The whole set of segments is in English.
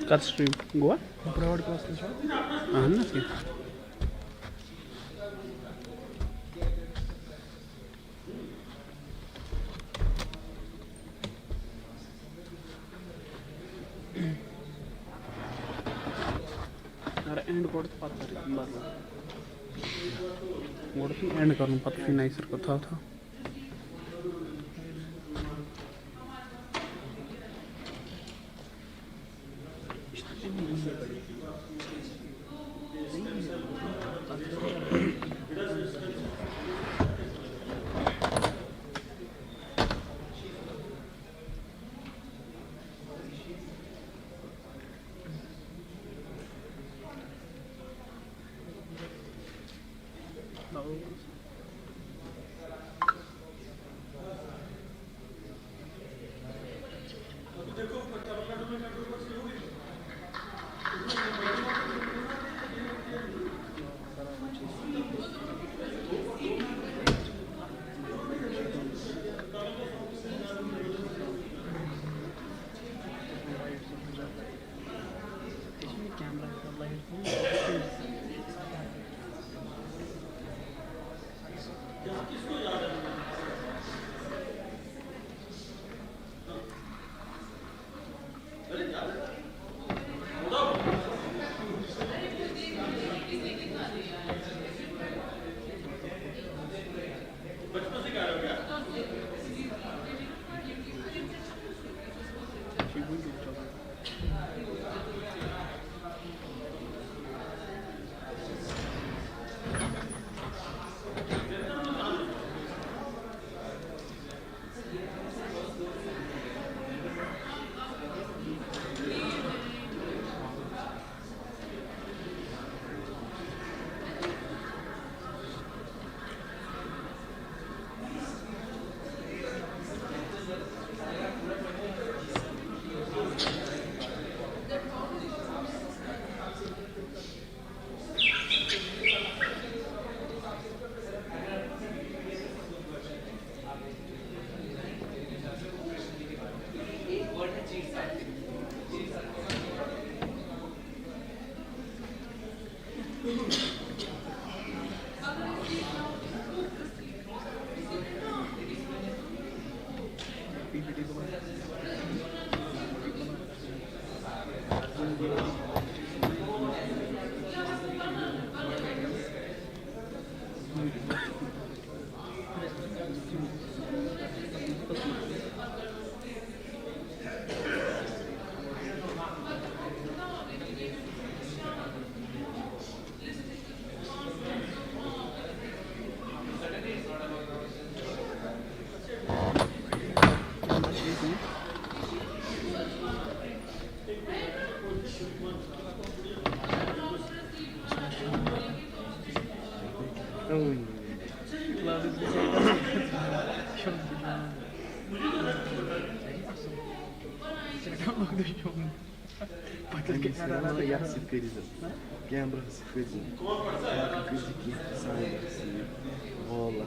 Cut stream. Goa? Broadcast. Anna. And करते पता and करूँ पता फिर नाइसर कथा था Câmara, se fez física, science, bola,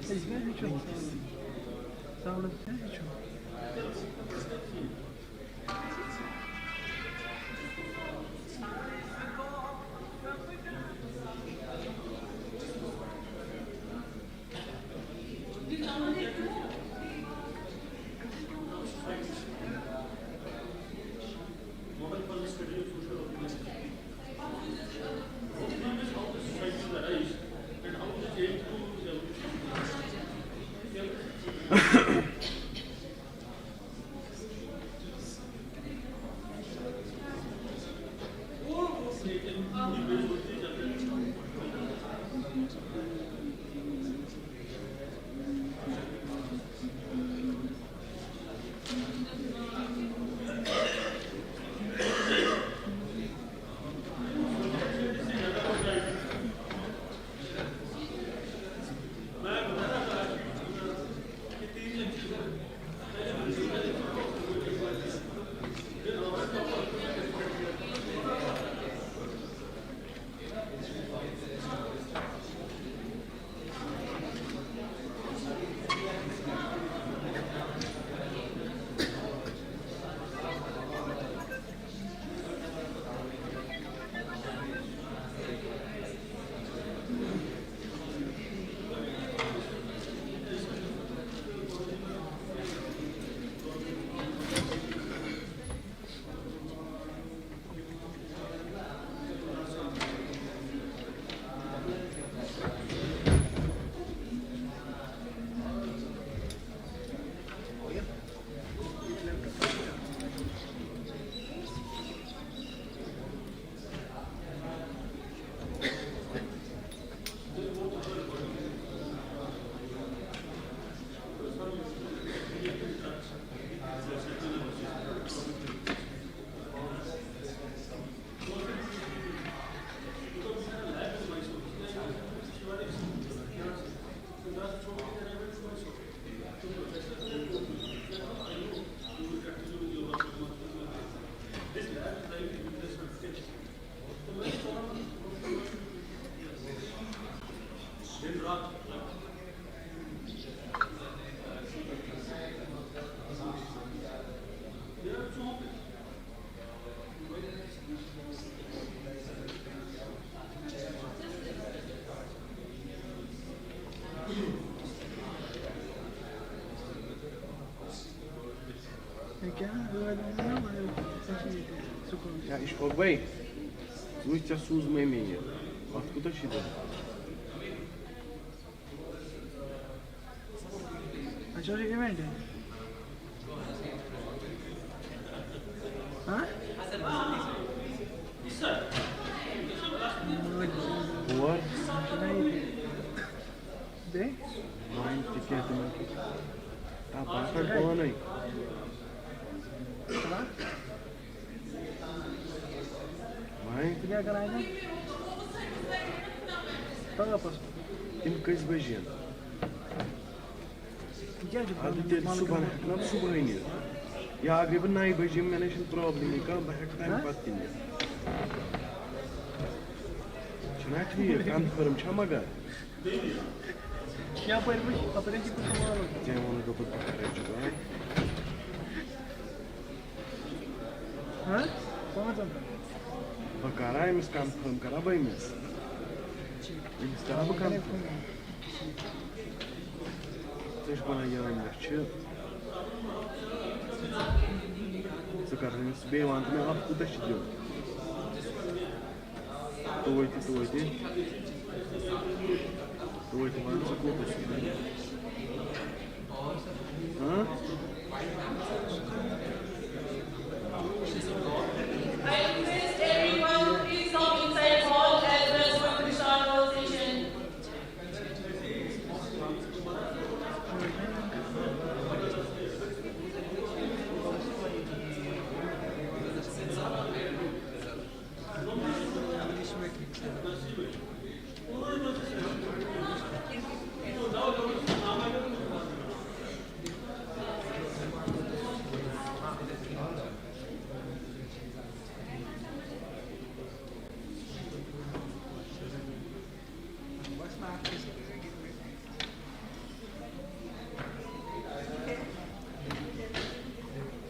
Ya İşbok Bey, Zuhça Suz Memiye. Bak bu da şeydi. Açıyor event है हाँ Var. दे Mãe, te quer também. Tá, passa agora aí. चला Mãe, क्या कराएगा तब वापस tem coisa beijando. क्या जो Hadi deli subhan, lan subhan iniyor. Ya agrebi nay beijim मैंने şimdi problemi kan bahak time pattin ya. Çınak diye kan fırım çamaga. क्या पर कुछ अपने की कुछ सवाल होता Sen onu kapat bakar acaba. हाँ कौन सा Bakaraymış kan fırım karabaymış. Biz daha bakalım. Też bana yağmurçu. Zakarını sobie wantmy haftu da shidiyor. Tuvayti. Tuvayti var mı saklı ha? I request everyone to please come inside hall as we are going to start our session.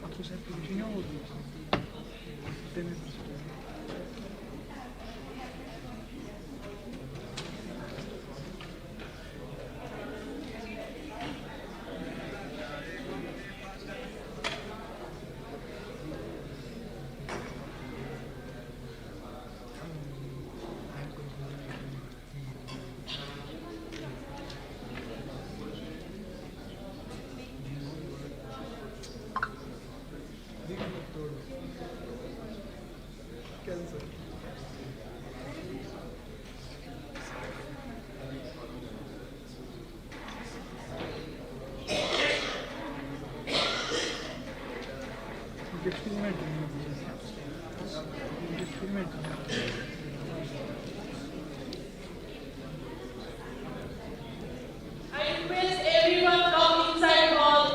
आपको शायद कुछ नहीं होगी देने cancer experiment I request everyone come inside hall.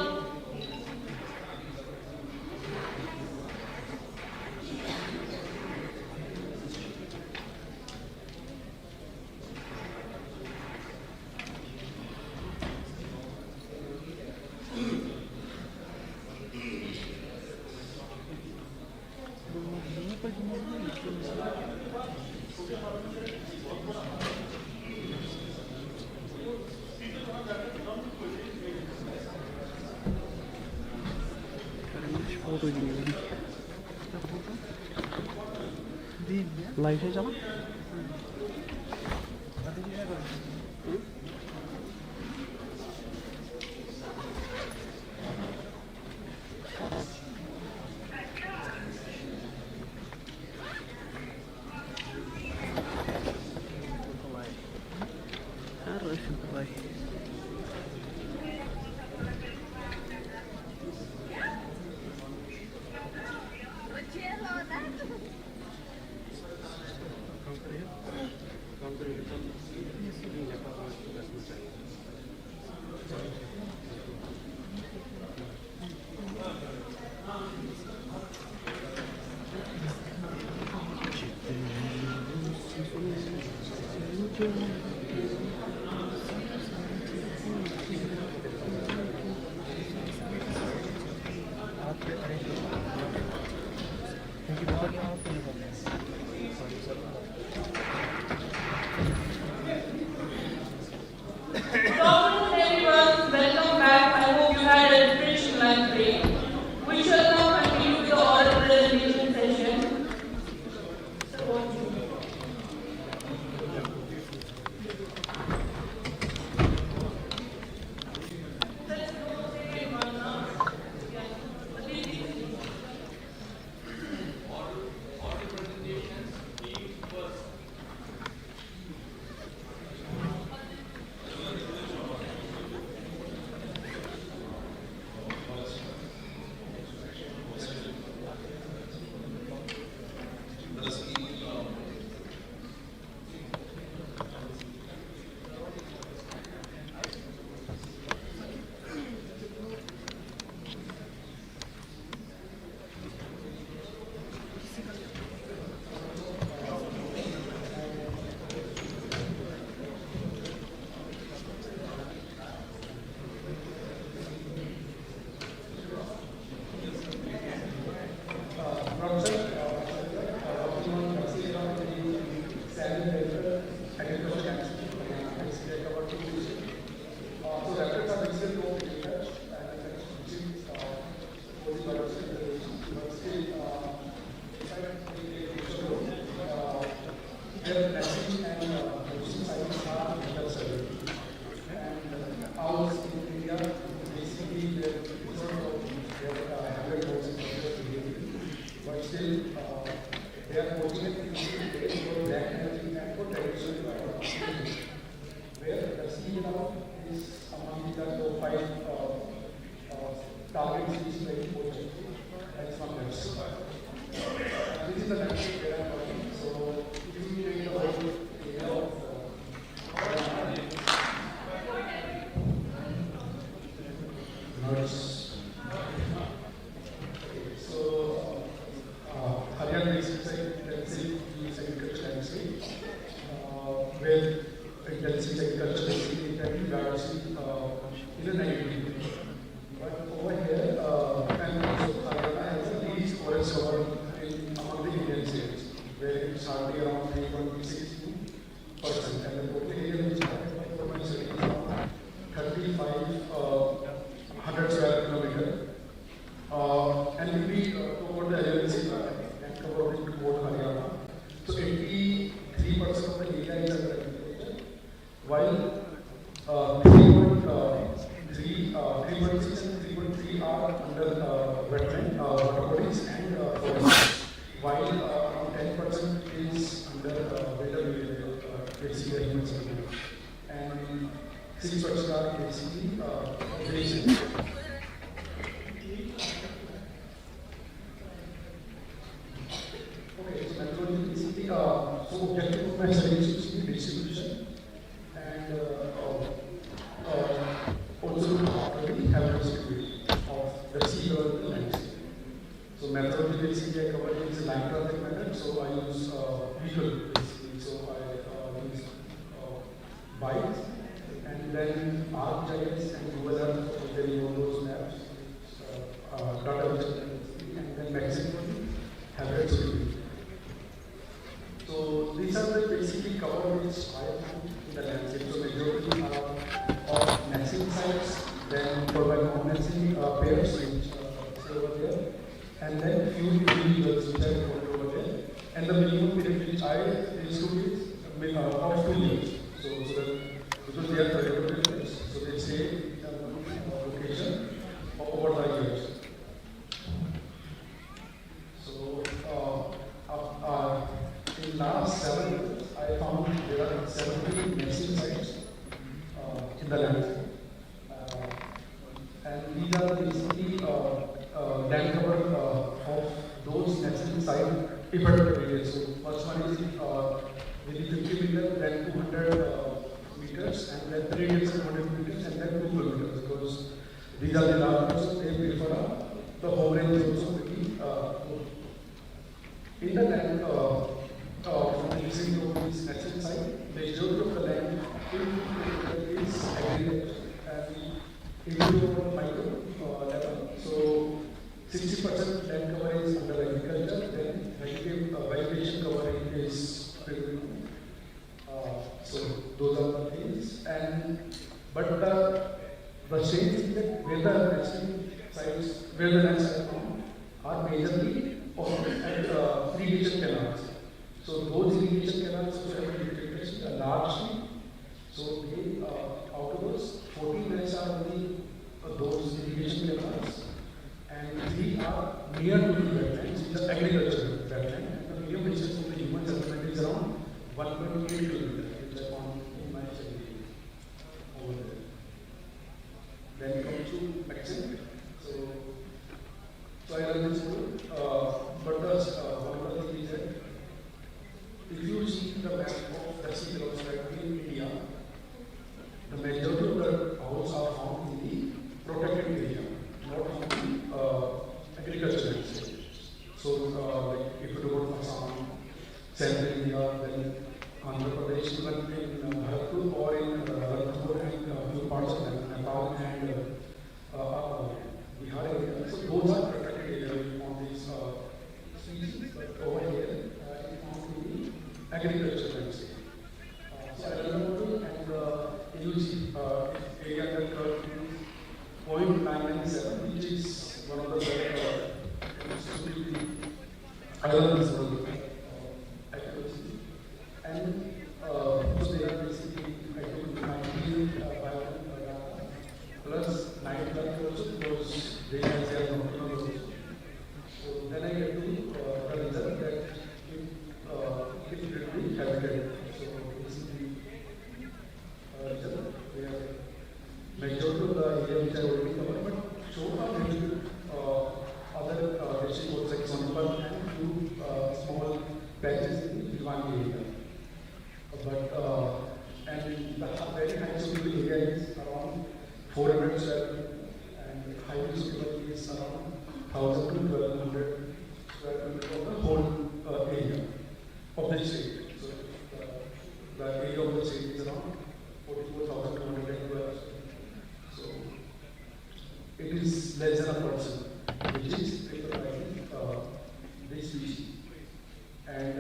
Photo दिने दिन या light है चला अभी क्या करें harus baik Doctors and everyone, welcome back. I hope you had a refreshing lunch break. We shall their nesting and roosting sites are compulsory. And ours in India, basically their habitat housing but still they are fortunate for black energy and for traditional where the sea level is among the top 5 target species very important. That is one landscape. This is the landscape where I am working. So if you take the whole area of birds. So Haryana is intensive use agriculture landscape where intensive agriculture basically biodiversity in a negative. But over here, and also Haryana has the least forest cover among the Indian states, where it's hardly around 3.62%, and the total area which I for my study is around 3,500 square kilometer. And if we talk about the LLC and cover it with both Haryana, so 83% of the area is under agriculture, while 3.6 and 3.3 are under wetland, water bodies and forests, while around 10% is under basically human settlement, and 6% are basically grazing. Okay, so methodology basically, so objective of my study is to see distribution and also the habitat security of the sea level landscape. So methodology basically I cover is line traffic method. So I use vehicle basically. So I use bikes and then ArcGIS and Google Earth. Then you those maps, data and then maximum habitat security. So these are the basically cover which I have in the landscape. So majority are of nesting sites, then for my non-nesting pairs which is over there, and then few individuals which are over there, and the minimum period which I used to be of 2 years. So that because they are territorial, so they stay in a location over the years. So in last 7 years, I found there are 70 nesting sites in the landscape. And these are basically land cover of those nesting sites if at all areas. So first one is maybe 50 meters, then 200 meters, and then 300 meters, and then 2 kilometers, because these are the large ones, so they prefer the home range also maybe in the land from using these nesting site, the majority of the land is agriculture and into micro level. So 60% land cover is under agriculture, then vegetation coverage is so those are the things. And but the same thing that where the nesting sites, where the nests are found, are majorly of irrigation canals. So those irrigation canals which have been detected are largely, so they out of those 14 nests are only those irrigation canals, and 3 are near to the wetlands, which are agricultural wetland, and the medium distance from the human settlement is around 1.8 kilometers, which I found in my study over there. Then come to Mexico. So I learned this word, but one of the things is that if you see the map of the sea level in India, the majority of the owls are found in the protected area, not in the agricultural landscape. So, like if you go to Assam, Central India, then Andhra Pradesh, even in Bharatpur or in Ranthambore and a few parts of Nepal and Bihar area. So those are protected areas on these species, but over here it found to be agricultural landscape. So I remember and use area that curve is 0.997, which is one of the islands of accuracy. And which I already covered, but so far there will be other district like Sonipal and few small patches in the Bhiwani area. But and the very high suitable area is around 400 square feet, and highly suitable is around 1,000 to 1,200 square feet of the whole area of the state. So the area of the state is around 44,212. So it is less than 1%, which is recognizing this species. And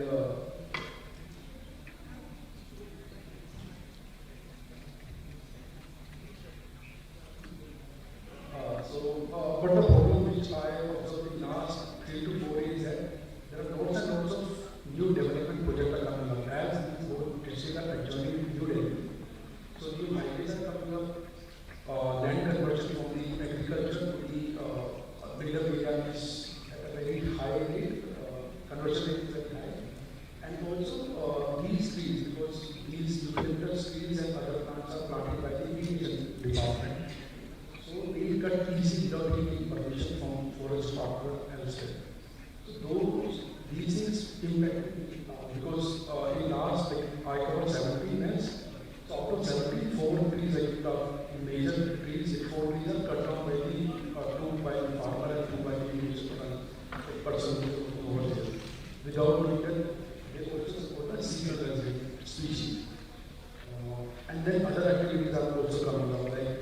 but the problem which I observed in the last 3 to 4 years is that there are lots and lots of new development projects are coming up as these whole districts are adjoining New Delhi. So new highways are coming up, land conversion from the agriculture to the build-up area is at a very high rate, conversion rate is very high. And also these trees, because these eucalyptus trees and other plants are planted by the irrigation department. So they cut easily without taking permission from forest partner elsewhere. So these things impact because in last I covered 17 nets. So out of 74 trees, like major trees, 4 trees are cut down by the 2 by the farmer and 2 by the person over there. Without doing that, they also support the seasonal resident species. And then other activities are also coming up, like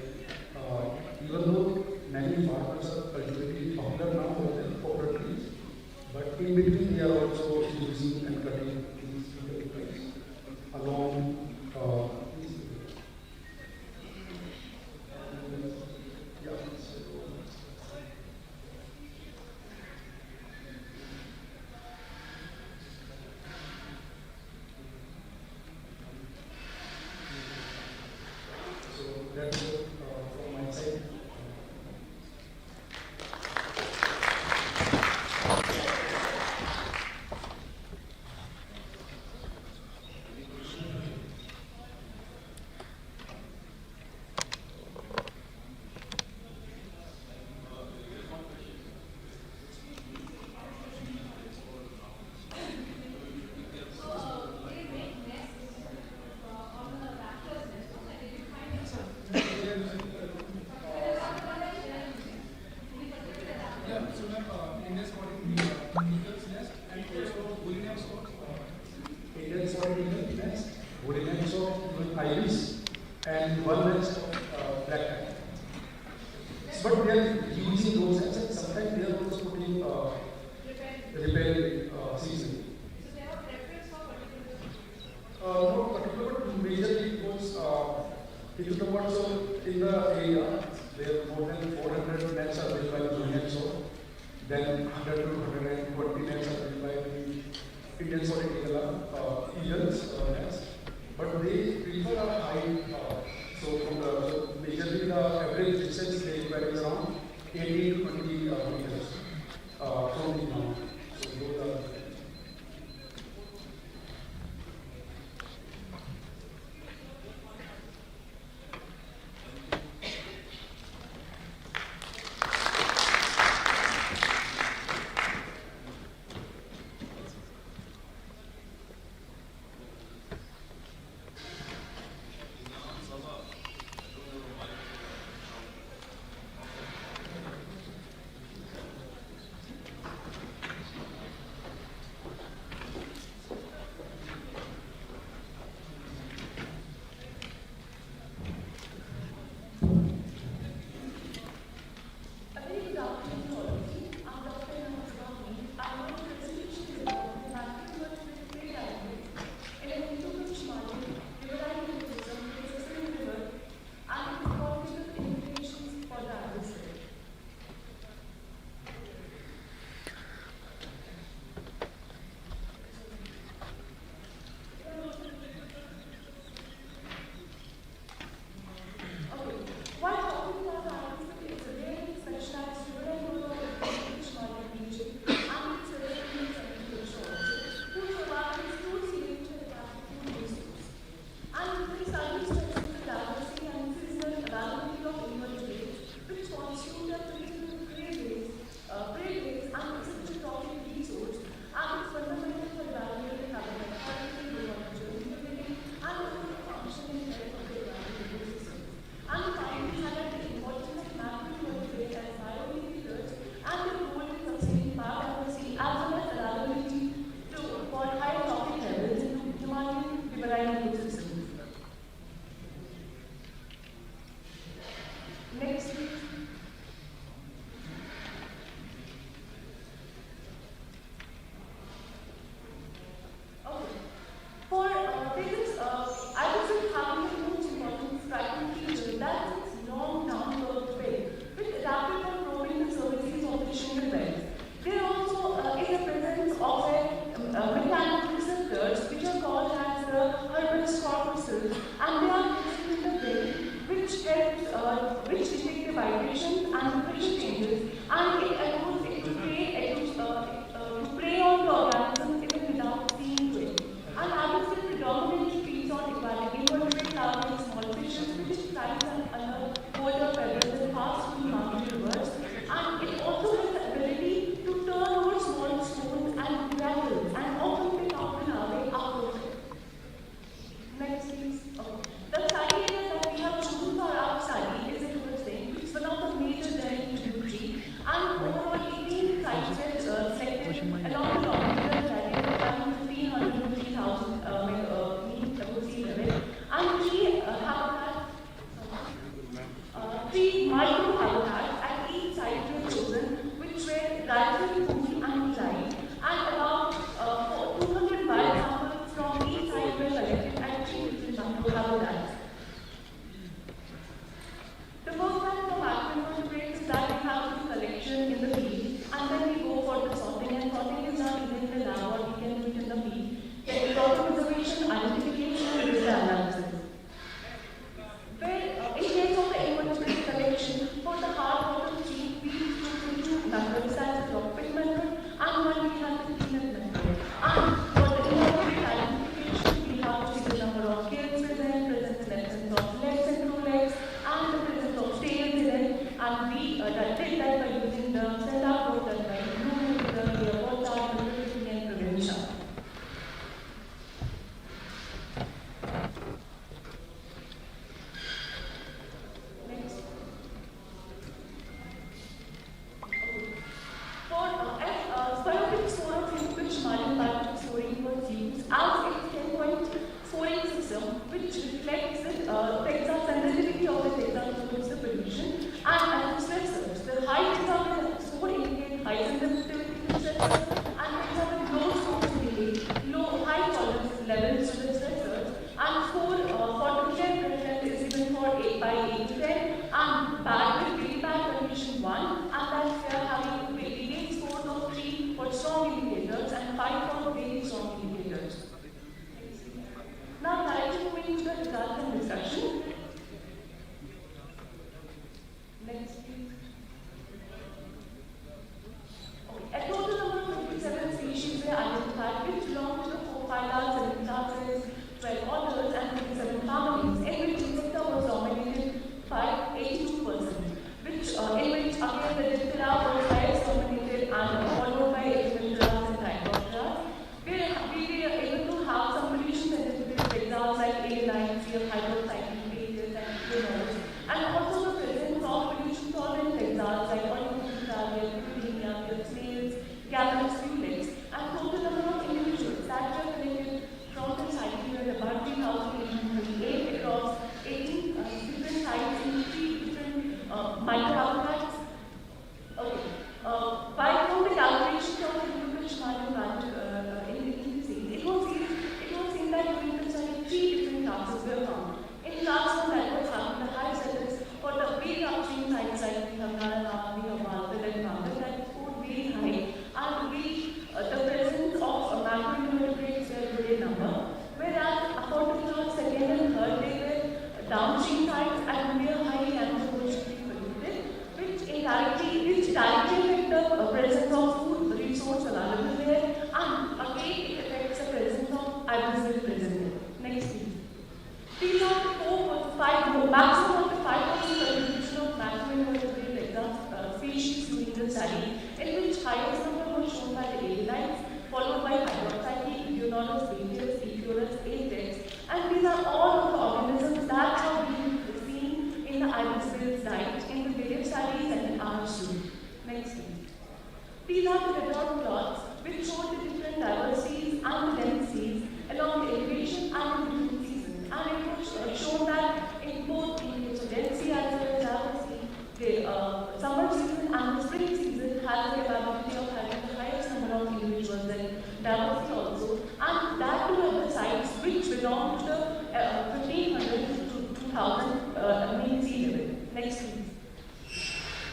even though many farmers are cultivating popular now over there, popular trees, but in between they are also using and cutting these trees along these. So that's it from my side. Indian spotted eagle nest, wooden nest of ibis, and one nest of black cat. But they are using those nests, and sometimes they are also putting repair season. Not particular, but majorly because if you talk about so in the area, there are more than 400 nets are built by the Indian so then 100 to 120 nets are built by the Indian spotted eagles nets, but they prefer a high. So from the majorly the average distance they require is around 18 to 20 meters from the ground. So those are. vibrations and the pressure changes, and it allows it to prey on the organisms even without seeing to it. And Avian predominantly feeds on invertebrate larvae and small fishes, which thrives under colder feathers and pass through mountain rivers. And it also has the ability to turn over small stones and gravels and often pick up the larvae upwards. Next, please. The study area that we have chosen for our study is in Brazil, which is one of the major journeys to the tree, and overall 18 sites were selected along the longitudinal area of around 350,000 mean above sea level, and three micro habitats at each site were chosen, which were relatively cool and dry, and about 200 wild samples from each site were collected at three different micro habitats. The first time from macroinvertebrates is that we have the collection in the field, and then we go for the sorting, and sorting is not even in the lab, or we can do it in the field. Then we go to observation, identification, and data analysis. Where, in case of the invertebrate collection, for the hard water tree, we took two methods, that's the drop pit method, and one we have the cleanup method. And for the invertebrate identification, we have to see the number of gills present, presence of legs and two legs, and the presence of tails in it, and we did that by using the setup or done by the water, and prevention. Next. For spirotic score, which marine biological scoring was used as its 10-point scoring system, which reflects the exact sensitivity of the data towards the pollution and stressors. The high data score indicates high sensitivity to stressors, and low scores indicate high tolerance levels to the stressors. And score for the 10 percent is given for 8 by 8 to 10, and bad with really bad condition 1, and that's we are having weighted scores of 3 for strong indicators and 5 for very strong indicators. Now, directly moving to the results and discussion. Next, please. Okay. A total number of 57 species were identified, which belong to the 4 phyla, 7 classes, 12 orders, and 27 families, in which insecta was dominated by 82%, in which again the Diptera was highest dominated and followed by Ephemeras and Trichoceras. We were able to have some pollution sensitive examples like A9, hydrocyclic pages, and phenols, and also the presence of pollution tolerant examples like Ornithopteria, Pudenia, snails, Gallus, Fulex, and total number of individuals that were collected from the site were about 3,838 across 18 different sites in 3 different microhabitats. Okay. By from the calculations of the individual indices, it was seen that during the study 3 different classes were found. In class 1, that was found the highest levels for the very upstream sites like we have Narana, we have Malta, and Malta, that scored very high, and the presence of macroinvertebrates were good in number. Whereas for the class 2nd and 3rd, they were downstream sites and were highly anthropologically polluted, which directly affect the presence of food resource available there, and again it affects the presence of ibis present there. Next, please. These are the 5 maximum of the 5% contribution of macroinvertebrate species during the study, in which highest number was shown by the Avianites, followed by hydroxyl, Dionodus, Baetis, Epurus, Atex, and these are all of the organisms that have been seen in the ibis diet in the various studies and in our student. Next, please. These are the redoubt plots which show the different diversities and the densities along the elevation and the different seasons, and it was shown that in both the case of density as well as diversity, the summer season and the spring season has the capability of having the highest number of individuals and diversity also, and that too at the sites which belong to the 1500 to 2000 mean sea level. Next, please.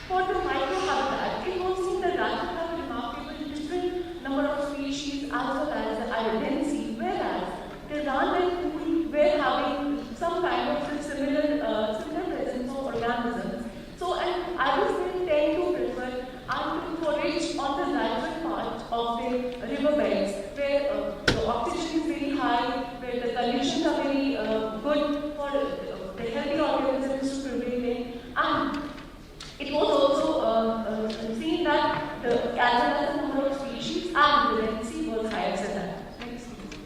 For the microhabitat, it was seen that rabbits have remarkable different the as well as the number of species and the density was higher than that. Next please.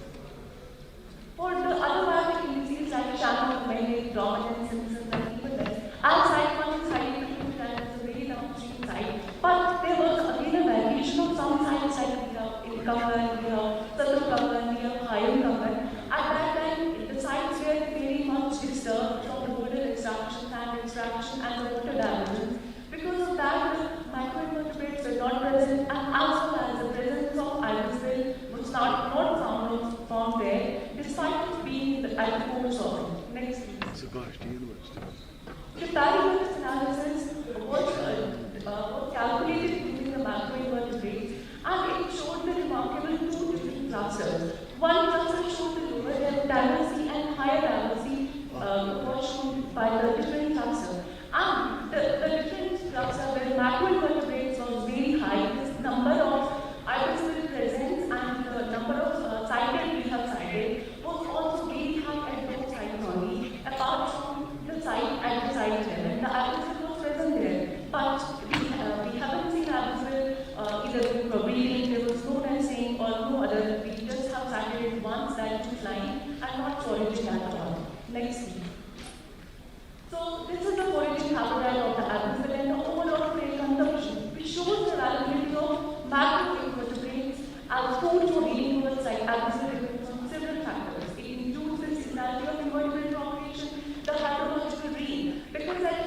For the other biotic indices like channel, many, dominance, symptoms, and evenness, and site 1 is highly frequent and it's a very downstream site. But there was again a variation of some sites like we have incumbent, we have circumcumbent, we have higher incumbent. At that time, the sites were very much disturbed from the water extraction, sand extraction, and the water diversion. Because of that, the microinvertebrates were not present, and as well as the presence of ibisville was not found there, despite it being at the core soil. Next, please. The parametric analysis was calculated using the macroinvertebrates, and it showed the remarkable two different clusters. One cluster showed the lower diversity and higher diversity was shown by the different cluster. And the different cluster where macroinvertebrates was very high, this number of ibisville presence and the number of cited we have cited was also very high at those sites only, apart from the site at the site level. The ibisville was present there, but we haven't seen ibisville either for breeding, there was no nesting or no other. We just have cited it once that it was flying and not foraging at all. Next please. So this is the foraging habitat of the ibisville and the overall prey consumption, which shows the availability of macroinvertebrates as food for breeding birds like ibisville depends on several factors. It includes the seasonality of invertebrate population, the hydrological regime, because like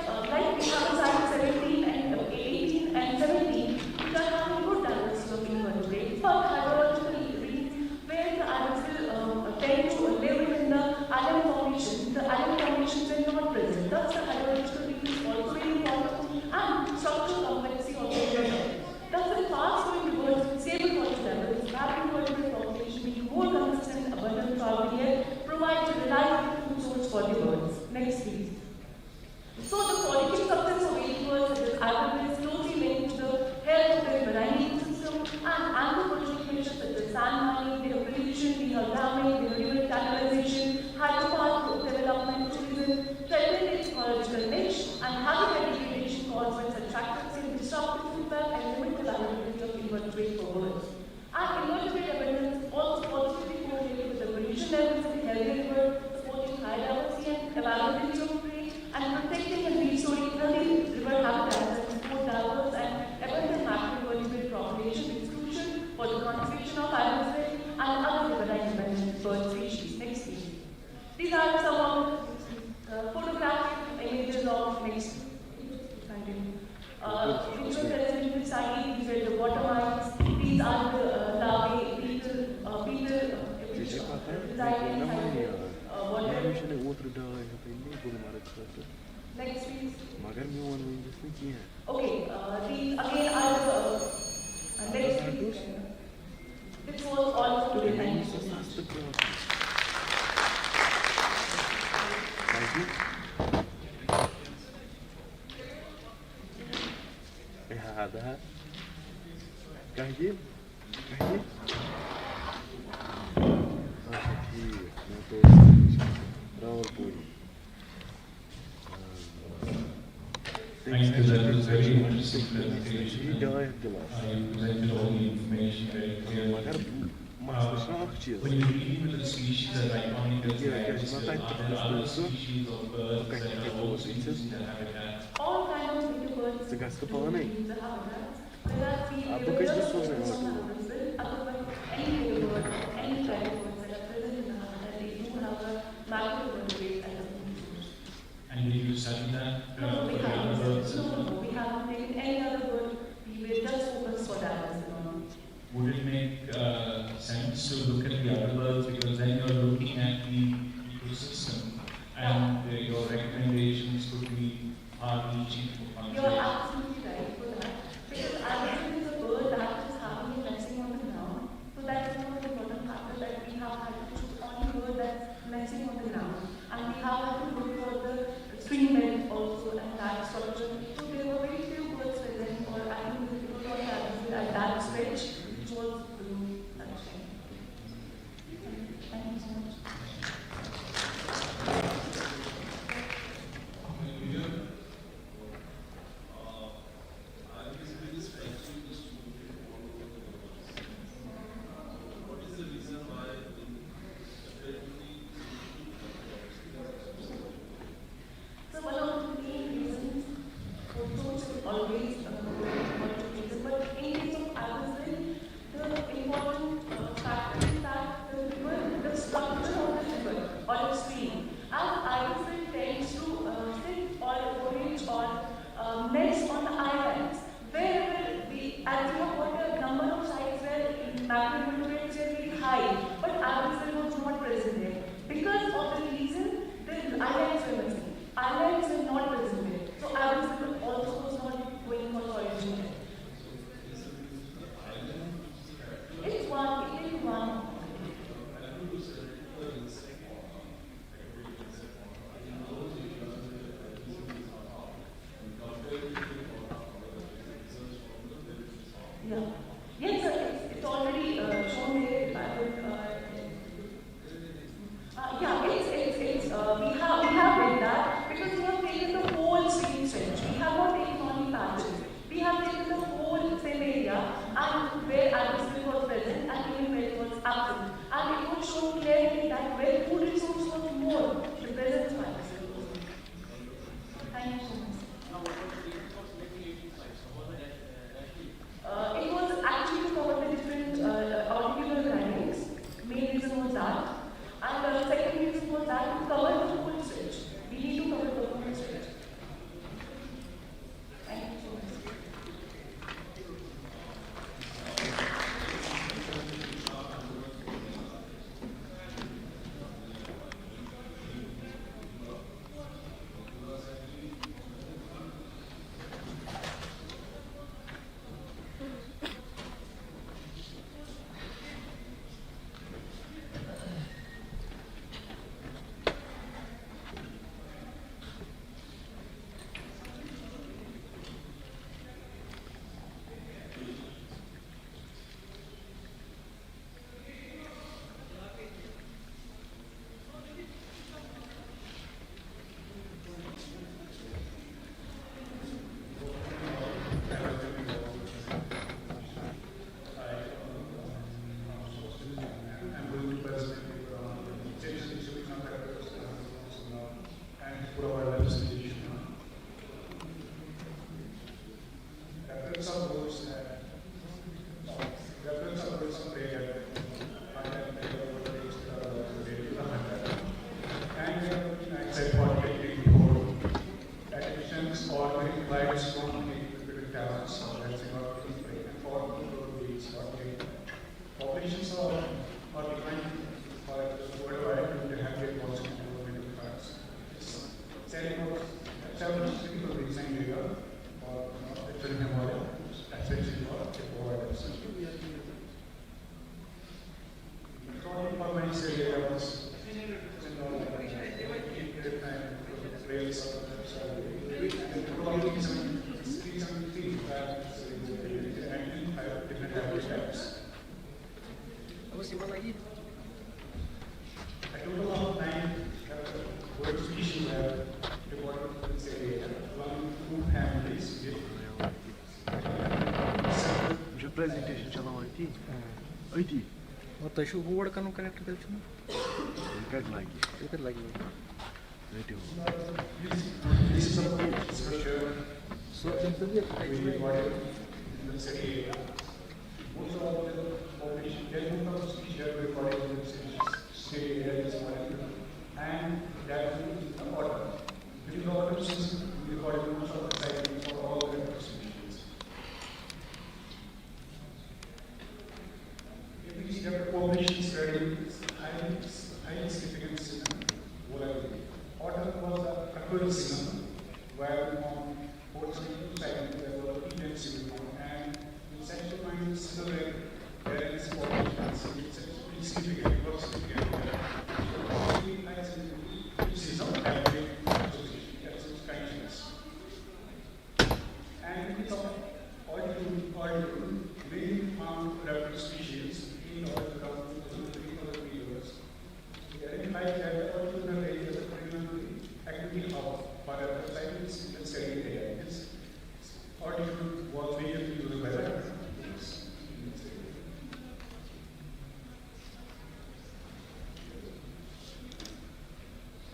we have a site 17 and 18 and 17, which are having good diversity of invertebrates, but hydrological regime where the ibisville tend to live in the island formation, the island formations are not present. Thus, the hydrological regime is also very important and structural complexity also very important. Thus, the fast-growing birds with stable water levels, macroinvertebrate population being more consistent and abundant throughout the year, provides a reliable food source for the birds. Next, please. So, the quality success of whale birds is ibisville is closely linked to the health of the marine ecosystem and anthropogenic measures such as sand mining, we have pollution, we have damming, we have river canalization, hydropower development, tourism, threatening ecological niche, and habitat degradation caused by such factors in disruptive food web and limit the availability of invertebrates for birds. And invertebrate abundance also positively correlated with the pollution levels in the healthy river, supporting high diversity and availability of prey, and protecting and restoring healthy river habitats that support diverse and abundant macroinvertebrate population is crucial for the conservation of ibisville and other riverine dependent bird species. Next please. These are some of the photographic images of next. Which were present in the study. These were the water mines. These are the larvae, beetle residing inside the water. Next please. Okay, these again are the next please. This was all for today. Thank you so much. هذا قاعدين Thank you, that was very interesting presentation. You presented all the information very clearly. When you're dealing with the species that are iconic as the are there other species of birds that are also using their habitat? All kinds of native birds use the habitats. Whereas we just focus on the habitats, otherwise any native bird, any kind of birds that are present in the habitat, they do have a macroinvertebrate as a food source. And did you study that No, for the other birds? No, we haven't taken any other bird. We were just focused for that as well. Would it make sense to look at the other birds, because then you're looking at the ecosystem and your recommendations could be far-reaching for You're conservation? absolutely right for that. Because ibisville is a bird that is having a nesting on the ground. So that is one of the important factors that we have had to choose only bird that's nesting on the ground. And we have had to look for the stream bed also, and that Yeah. Yes, sir. It's already shown there. If I would, yeah, we have read that because we have taken the whole stream stretch. We have not taken only patches. We have taken the whole same area and where atmosphere was present and even where it was absent. And it was shown clearly that where food resource was more, the presence of atmosphere was more. Thank you so much. It was actually to cover the different articular dynamics. Main reason was that. And the second reason was that to cover the whole stretch. We need to cover the whole stretch. Thank you so much. Populations are declining worldwide due to habitat loss and environmental facts. Several typical reason here or actually Himalaya, especially for providers. For many say areas, a total of 9 bird species have reported in this area, along with 2 families. Je presentation चलाओ IT Вот еще вывод канал коннектор дальше. как лаги Это лаги. This is a structure we recorded in the city area. Most of the population, there are of species that were recorded in the city area this morning, and that is the order. During the autumn season, we recorded most of the sightings for all the species. If we see that the population spreading is highly significant season, volatility. Autumn was a control season, where on 42 sightings there were intensive and in central mind silver there is population it's pretty significant, it was significant. Season average association, that's its kindness. And we talk altitude, mainly found rapid species in order to come to the other periods. We identified that the altitudinal area is a particularly activity hub for rapid sightings in the steady area. Its altitude was majorly used by the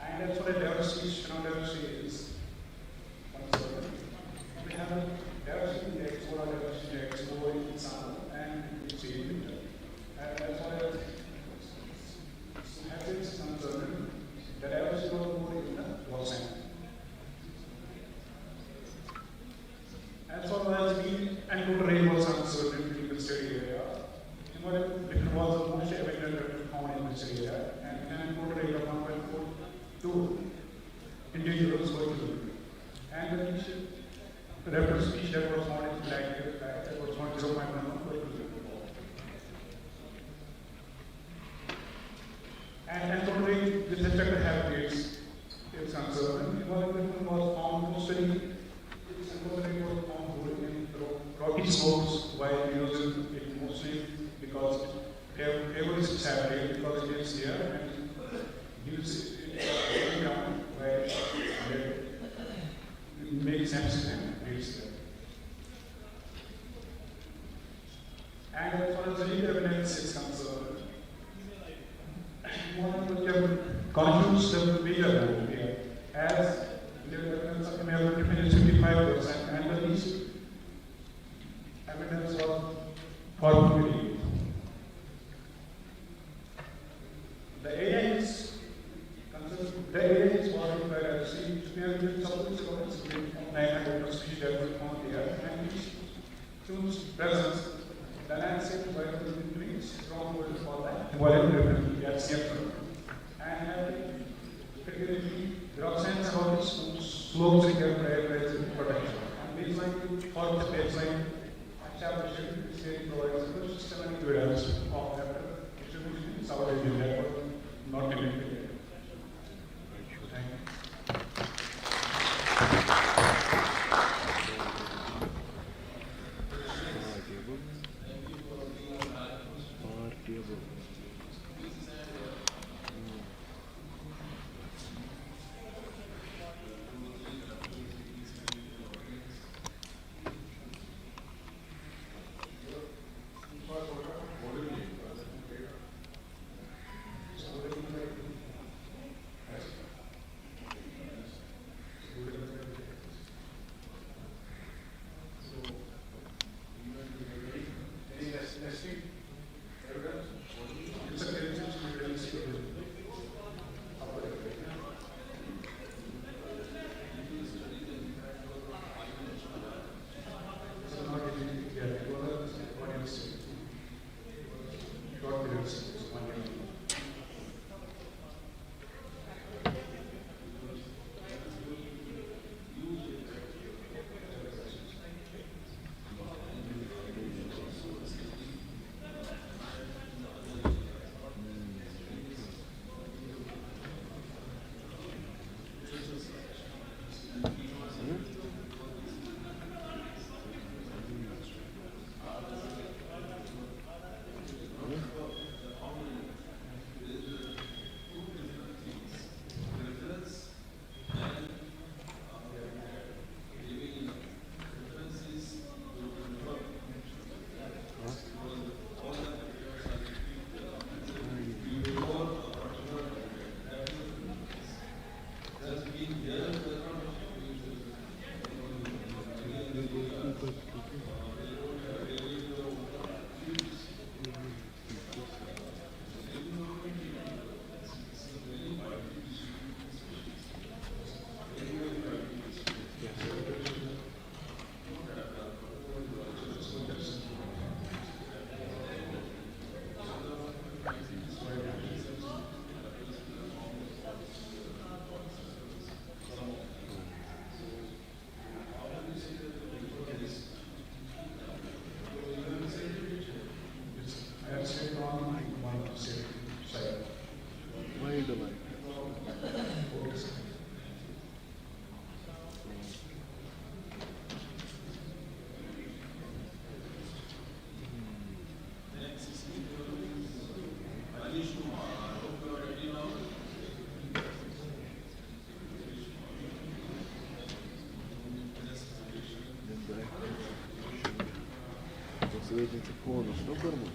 and that's what a diversity, diversity is. We have a diversity index, or a diversity index, over in summer and in winter. And that's what a habits concerned, the diversity was more in the Los Angeles. As far as we and total range was concerned in the study area, in what it was the most abundant found in the study area, and total range of 1.42 individuals per kilometer. And the reference species that was found in that was found 0.11 per kilometer. And total range with respect to habitats is concerned, was found mostly. Rocky these notes, why we use it mostly because every is Saturday because it is here and gives income where it makes sense and it's there. And as far as the legal evidence is concerned, one contributes the bigger role here as legal evidence of is 55% and the least evidence of formality. The area is followed by a superior support scores 900 of speed that found here and each choose presence. The landscape where the increase strong will for that whatever gets here. And particularly there are signs about the slopes require prioritize protection. And baseline for the baseline establishment state provides a systematic evidence of that distribution is our network not limited. Thank you. Эти конус, ну корму.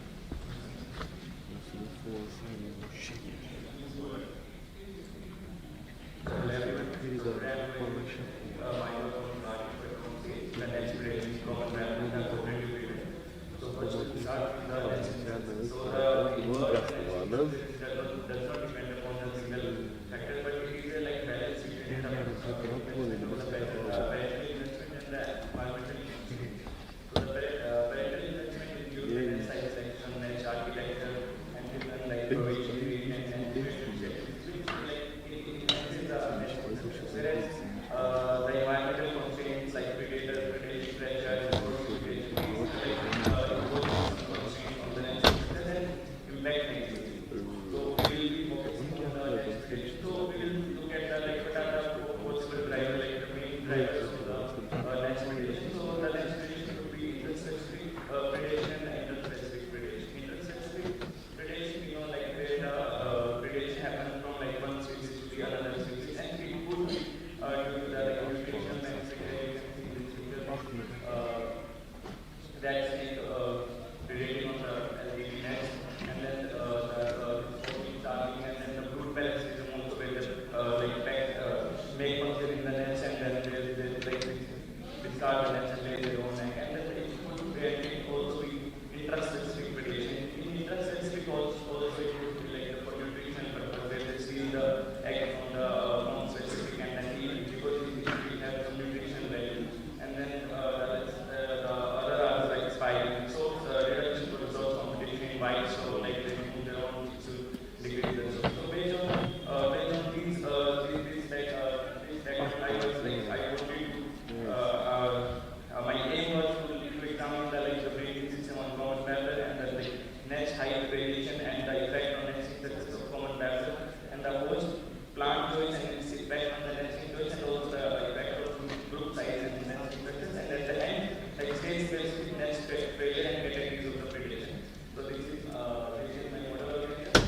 basically nest failure and categories of the predation. So this is my model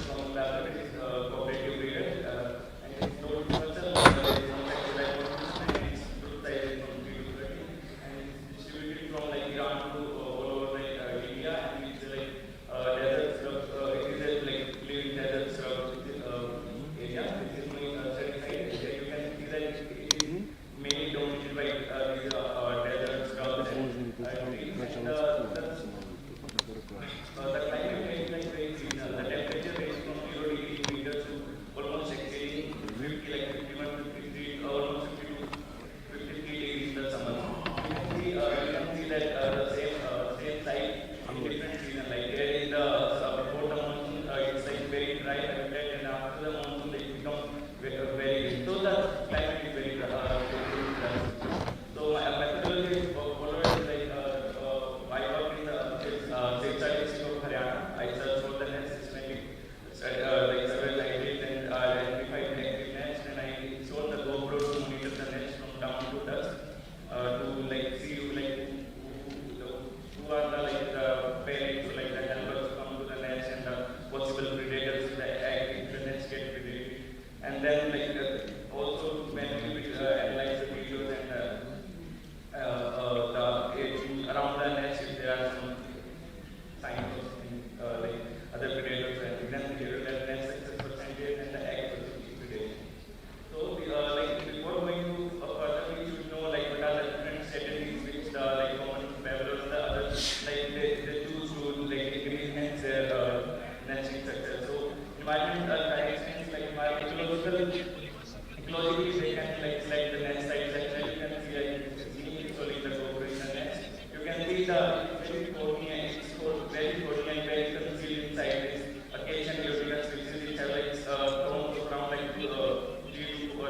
from lab. It is cooperative breeder and it is not structure. There is no sexual dimorphism and its fruit size is from 3 to 30 and it is distributed from like Iran to all over like India and it's like desert shrubs. It is a like living desert shrubs area. This is my certified. You can see that it is mainly dominated by these desert shrubs and trees. And the climate is like very seasonal. The temperature ranges from 0 degrees meters to almost exceeding 50, like 51 to 53, almost 50 to 53 degrees in the summer. You can see that the same site in different seasons. Like here in the before the monsoon, it's like very dry habitat, and after the monsoon, it becomes very so the climate is very so my methodology is followed like I work in the district of Haryana. I search for the nest systematic like several ideas and identified active nest, and I install the GoPro to monitor the nest from dawn to dusk to like see like who are the like the parents, like the helpers who come to the nest and the possible predators that act if the nest get predated. And then like also when we analyze the videos and around the nest if there are some signs of like other predators and then the nest success percentage and the egg predation. So like before going to further we should know like what are the different strategies which the like common travelers the others like they choose to like increase their nesting success. So environmental corrections like ecologically they can like select the nest site section. You can see like me installing the GoPro in the nest. You can see the very thorny and very concealed inside this occasionally because species have like thorns around like 3 to 4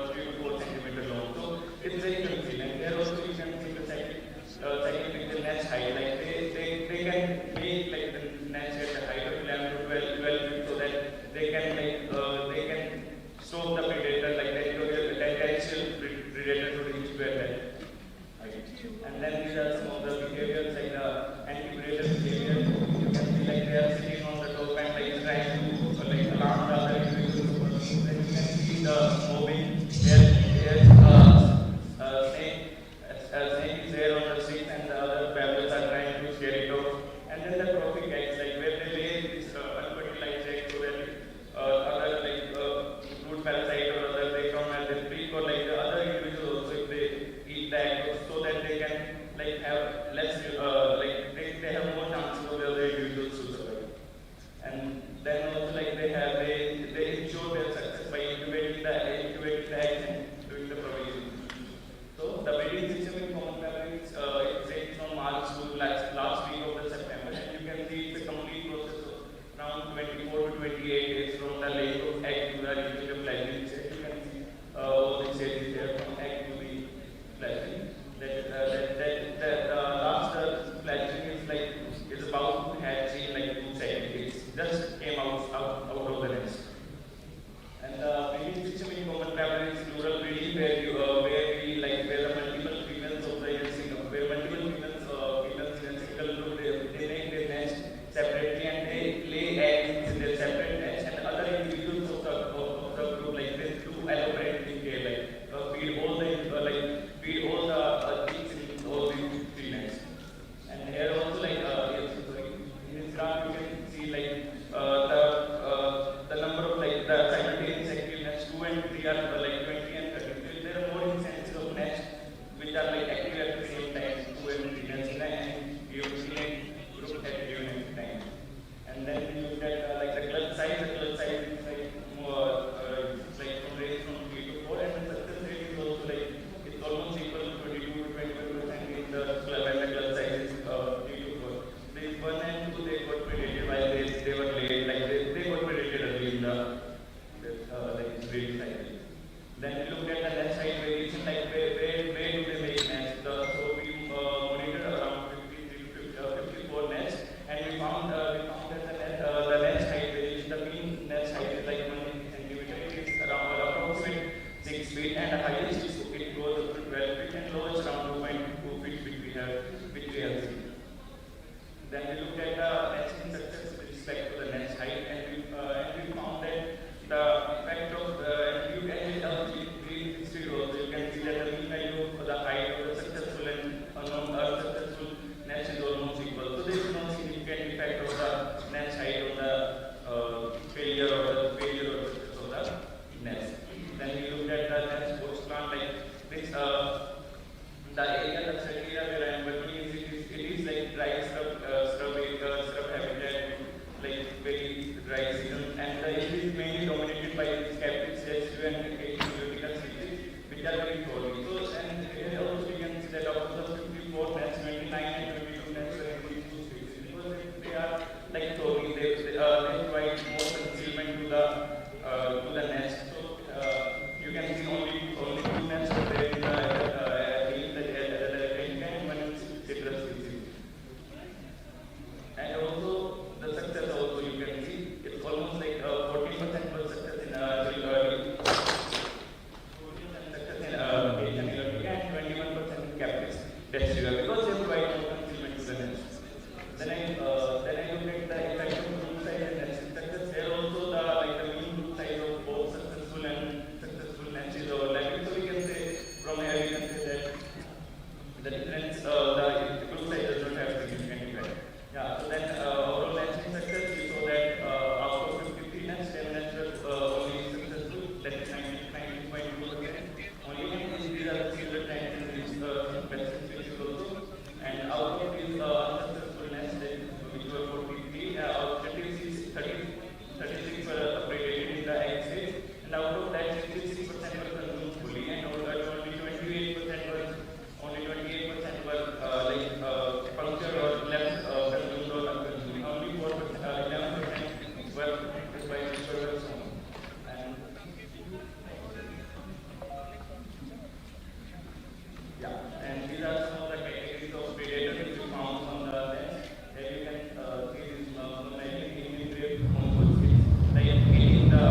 centimeters long. So it's very concealed. And there also you can see the second nest height. Like they can make like the nest at the height of 11 to 12 feet so that they can like they can stop the predator like the potential predator to reach to attack. And then these are some of the behaviors like the anti-predator then we looked at the nesting success with respect to the nest height, and we found that the effect of and you can read history also. You can see that the mean value for the height of the successful and unsuccessful nest is almost equal. So there is no significant effect of the nest height on the failure or success of the nest. Then we looked at the nest host plant like this. The area, the study area where I am working it is like dry scrub habitat, like very dry season, and it is mainly dominated by these captive SKUAST and critical species, which are very thorny. So, and here also we can see that of the 54 nests, 29 and 22 nests are in these two species, because they are like thorny, they provide more concealment to the nest. So, you can see only two nests are there in the and also the success also you can see it's almost like 40% was success in Asian and 21% in captives because they provide more concealment to the nest. Then I look at the effect of group size and nest success. Here also the mean group size of both successful and successful nests is overlapping. So we can say from here we can say that the difference the group size does not have significant effect. Yeah, so then overall nesting success, we saw that out of 53 nests, 10 nests were only successful, that is 19.2%. Only one is these are the silver trends in these Western species also. And out of these unsuccessful nests, which were 43, 36 were predated in the egg stage, and out of that 66% were consumed fully, and only 28% were punctured or left consumed or unconsumed. Only 11% were by dispersal zone. And yeah, and these are some of the categories of predators which we found on the nest. Here you can see this Indian grape compost, like eating the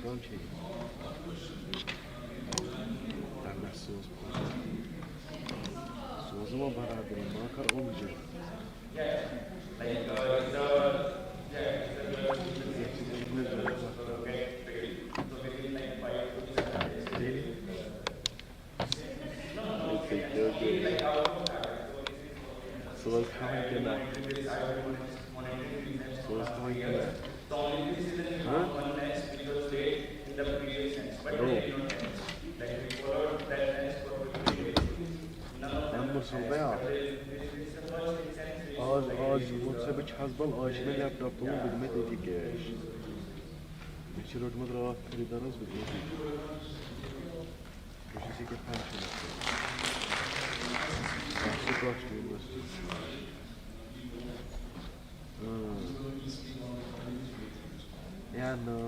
don't you? I'm not so so bad Yeah, like so it's coming tonight. So it's coming tonight. The only reason that we found one nest because late in the Hasbal आज में laptop तो bill में देती cash मैं road में रहा खरीदार उस बिल में किसी के function SKUAST-Kashmir yeah no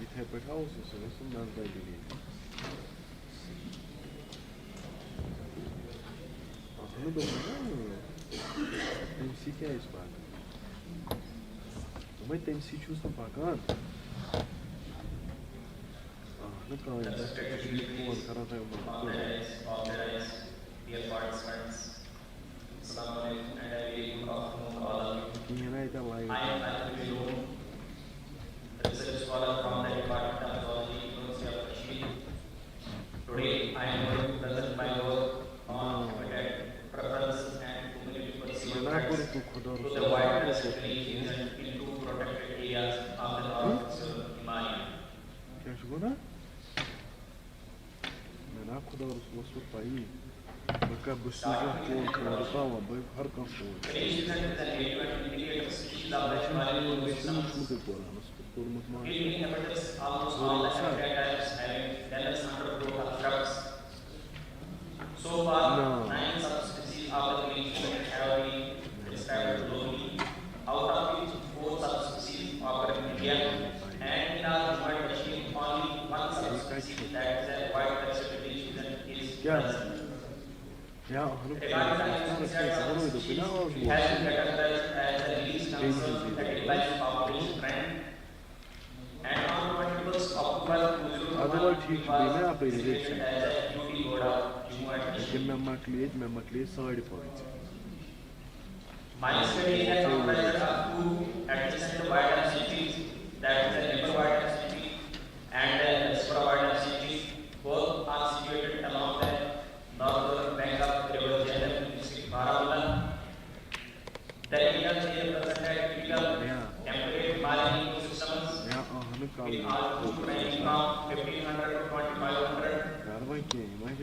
it happened also so it's not that big no TMC que é isso, mano? Como é que TMC estão pagando? Não calma, The strategy organize, dear participants. Assalamualaikum and a very good afternoon all of you. I am Avian, research scholar from the Department of Zoology, University of Kashmir. Today I am going to present my work on habitat preference and community pursuit threats to the wild restoration into protected areas of the North Himalaya. Quer jogar? मैं आपको दौर उस वक्त पाई बका बुस्सी को करता हूँ भाई हर काम को Creation is an area to indicate the species of the Himalayan ecosystems. It inhabits almost all the habitat types having dense undergrowth of shrubs. So far, 9 subspecies of the creation have been described globally, out of which 4 subspecies occur in India, and in our Jammu and Kashmir, only 1 subspecies that is a white precipitation is present. Regarding the species, it has been categorized as a least concern that implies population trend, and on 21st October 2021 was designated as a duty board of Jammu and Kashmir. मैं मकली side point My study has comprised of 2 adjacent wildlife sanctuaries, that is the river wildlife sanctuary and the Spura wildlife sanctuary. Both are situated along the northern bank of river Jhelum in district Baramulla. The areas here represent typical temperate Himalayan ecosystems with altitude ranging from 1500 to 2500.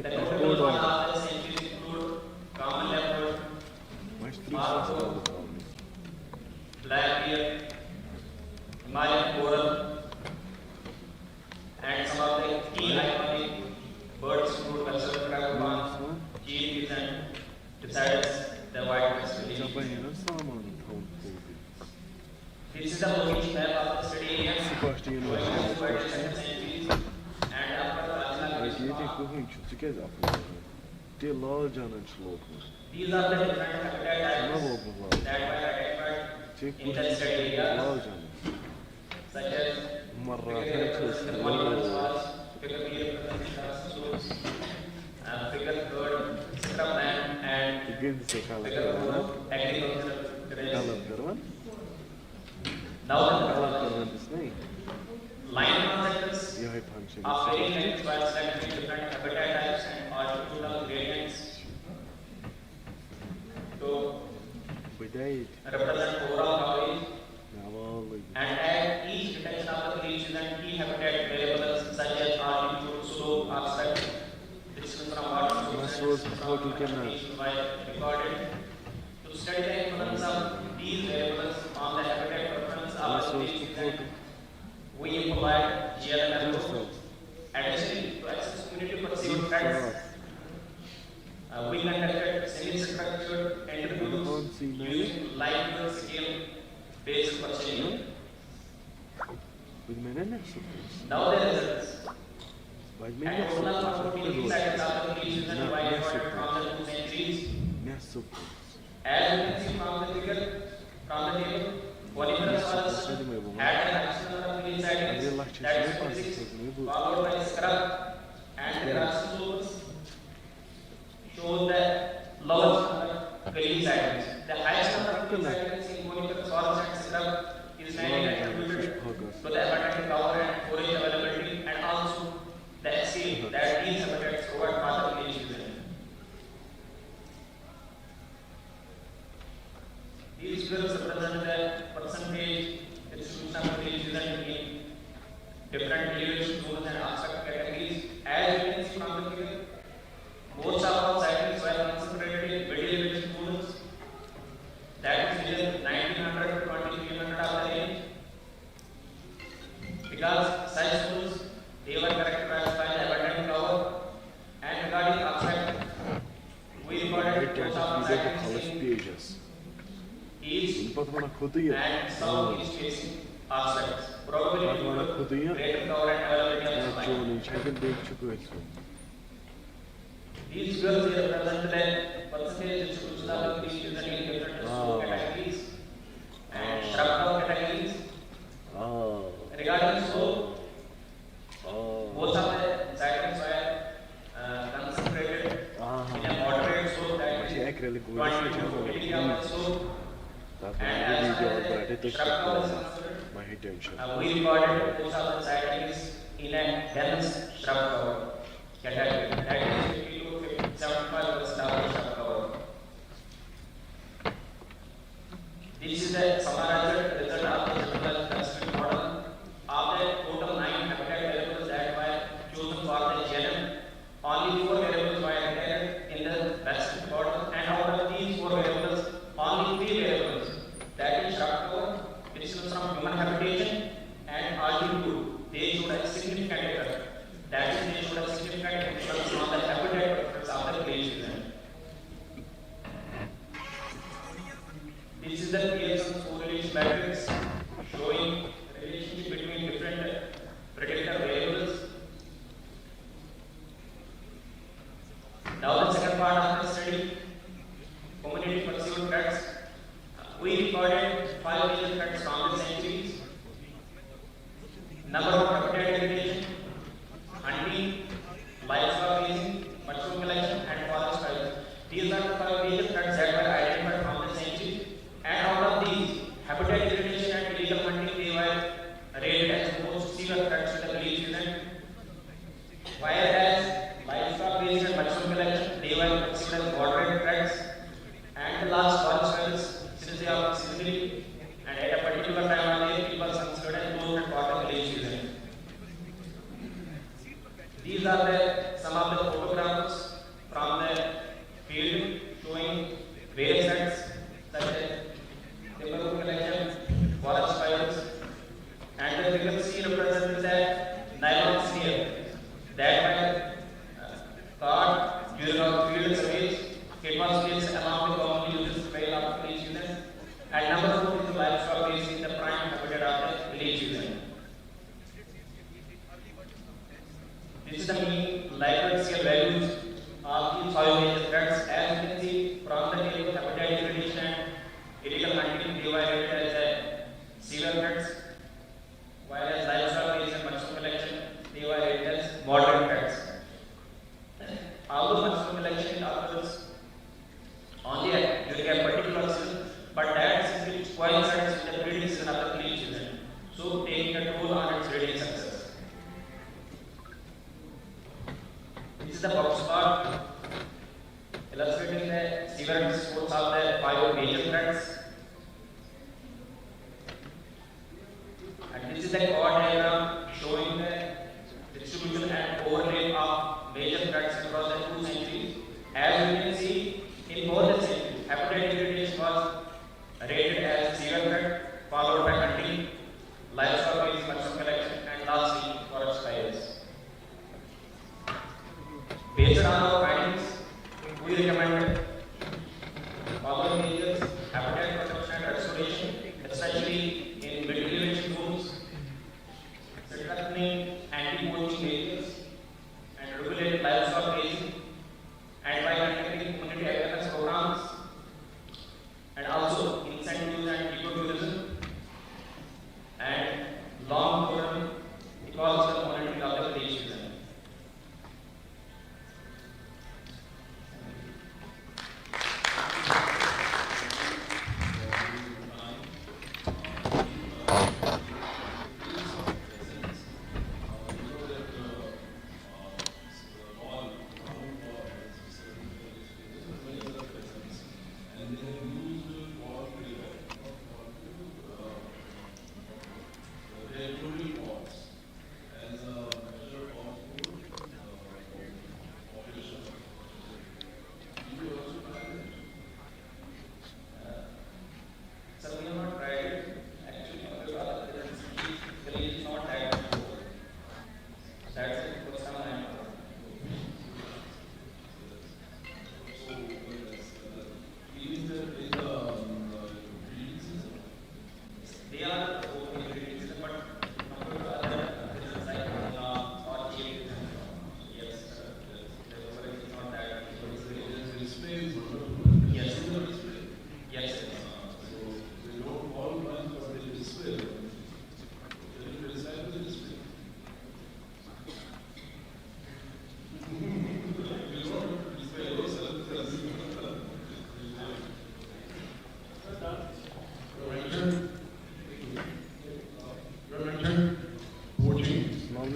The total one of the sanctuaries include common leopard, marco, black bear, Himalayan coral, and some of the key iconic birds include conserved crab, cheetah pigeon, besides the white restoration. This is the location map of the study area, showing the wildlife sanctuaries and upper Kashmir. Te large and slow. These are the different habitat types that were identified in the study area, such as figure bird, scrubland, and figure food, agricultural. Now the line projectors are very nice by selecting different habitat types and altitudinal gradients to represent overall coverage, and at each detection of the creation and key habitat variables such as altitude, slope, aspect, distance from water source, and location were recorded. To study the influence of these variables on the habitat preference of the creation, we employed GLM methods. Additionally, to access community perceived threats, we conducted semi-structured interviews using live scale based questioning. Now the results. At total of 14 sites of the creation and wildlife from the 2 centuries. As you can see from the figure, from the table, coniferous forests had an maximum number of green sightings, that is 26, followed by scrub and the grassy slopes shows the lowest number of green sightings. The highest number of green sightings in coniferous forests and scrub is 99 attributed to the abundant cover and forage availability, and also the scale that these habitats provide for the village children. These figures represent the percentage distribution of village children in different elevation zones and aspect categories. As you can see from the figure, most of our sightings were concentrated in middle elevation zones, that is because such schools, they were characterized by the abundant cover and regarding upside, we recorded most of the sightings in east and southeast facing offsets, probably due to greater cover and availability of sunlight. These figures here represent the percentage distribution of the trees in different slope categories and shrub cover categories. Regarding slope, most of the sightings were concentrated in a moderate slope that is 20 to 80 of the slope. And as far as the shrub cover is concerned, we recorded most of the sightings in a dense shrub cover category. That is 50 to 75% of the shrub cover. This is the summarized result of the generalized clustering model. Of the total 9 habitat variables that were chosen for the GNM, only 4 variables were detected in the Western border, and out of these 4 variables, only 3 variables, that is shrub cover, which is from human habitation, and altitude, they showed a significant effect. That is, they showed a significant influence on the habitat preference of the village season. This is the Pearson's correlation matrix showing relationship between different predictor variables. Now the second part of the study, community perceived threats. We recorded 5 major threats from the centuries. Number of habitat degradation, hunting, livestock grazing, mushroom collection, and forest fires. These are the 5 major threats that were identified from the century. And out of these, habitat degradation and illegal hunting, they were rated as the most severe threats to the village season. Whereas livestock grazing and mushroom collection, they were considered as moderate threats. And the last forest fires, since they are seasonally, and at a particular time of the year, people considered as those that for the village season. These are some of the photographs from the field showing various threats such as timber collection, forest fires, and the figure C represents a nylon sphere that were caught during our field surveys. It was placed along the commonly used trail of village season, and number 4 is the livestock grazing in the prime habitat of the village season. This is the mean likelihood scale values of these 5 major threats. As you can see from the table, habitat degradation and illegal hunting, they were rated as a severe threats, whereas livestock grazing and mushroom collection, they were rated as moderate threats. Although mushroom collection occurs only during a particular season, but that season coincides with the breeding season of the village season, so taking a toll on its breeding success. This is the box plot illustrating the severe scores of the 5 major threats. And this is the chord diagram showing the distribution and overlay of major threats across the 2 centuries. As you can see, in both the centuries, habitat degradation was rated as severe threat, followed by hunting, livestock grazing, mushroom collection, and lastly, forest fires. Based on our findings, we recommend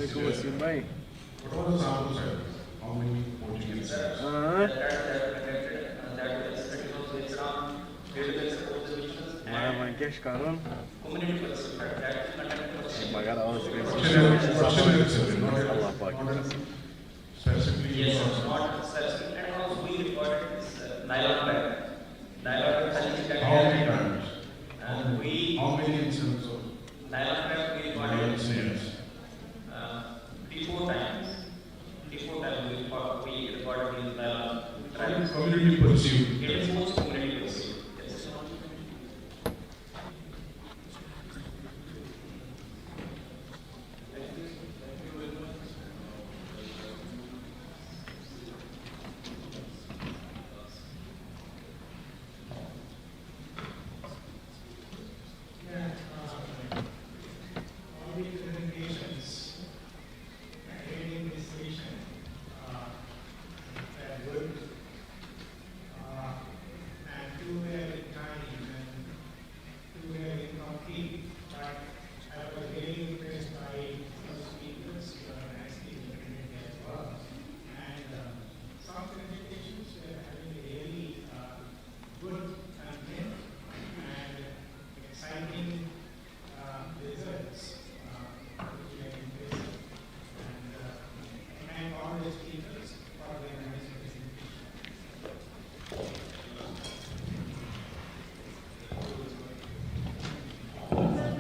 Assalamualaikum Wasim bhai. What was the sample size? How many poaching incidents? That was based on database observations Man, cash karon. community policy. That is conducted Magar awas What should I say? Not Allah Pak. specifically. Yes, not specific. And also we recorded this nylon bag. Nylon bag How many times? and we How many incidents of nylon bag we violent recorded snares? 3-4 times. 3-4 times we recorded these nylon traps. Community pursuit. It is most community pursuit. Yes. All the presentations attending this session were good, and two were in time and two were incomplete. But I was very impressed by some speakers who are nicely implemented as well. And some presentations were having really good content and exciting results, which were impressive. And thank all the speakers for their nice presentation.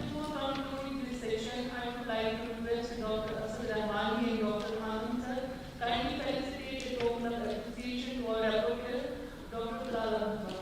Before concluding this session, I would like to request Dr. Asad Rahmani and Dr. Khan sir kindly felicitate a token of appreciation to our rapporteur, Dr. Bilal Ahmed.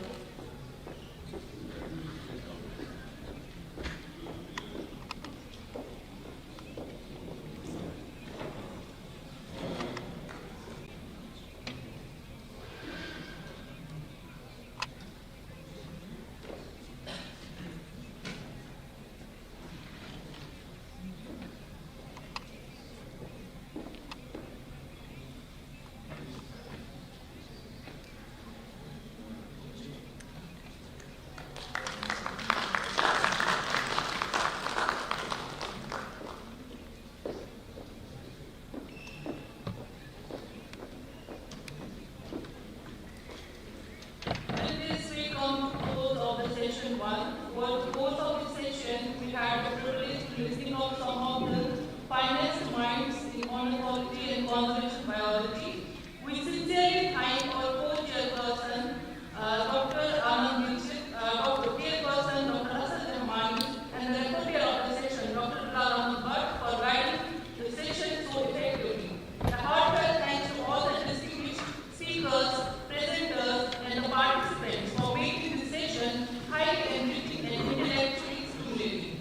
And this we come to close of the session one. For the course of this session, we had the privilege to listening of some of the finest minds in ornithology and conservation biology. We sincerely thank our co-chairperson, Dr. Anand Dixit, Dr. Chairperson, Dr. Asad Rahmani, and the rapporteur of the session, Dr. Bilal Ahmed Bhatt, for guiding the session so effectively. A heartfelt thanks to all the distinguished speakers, presenters, and the participants for making this session highly enriching and intellectually stimulating.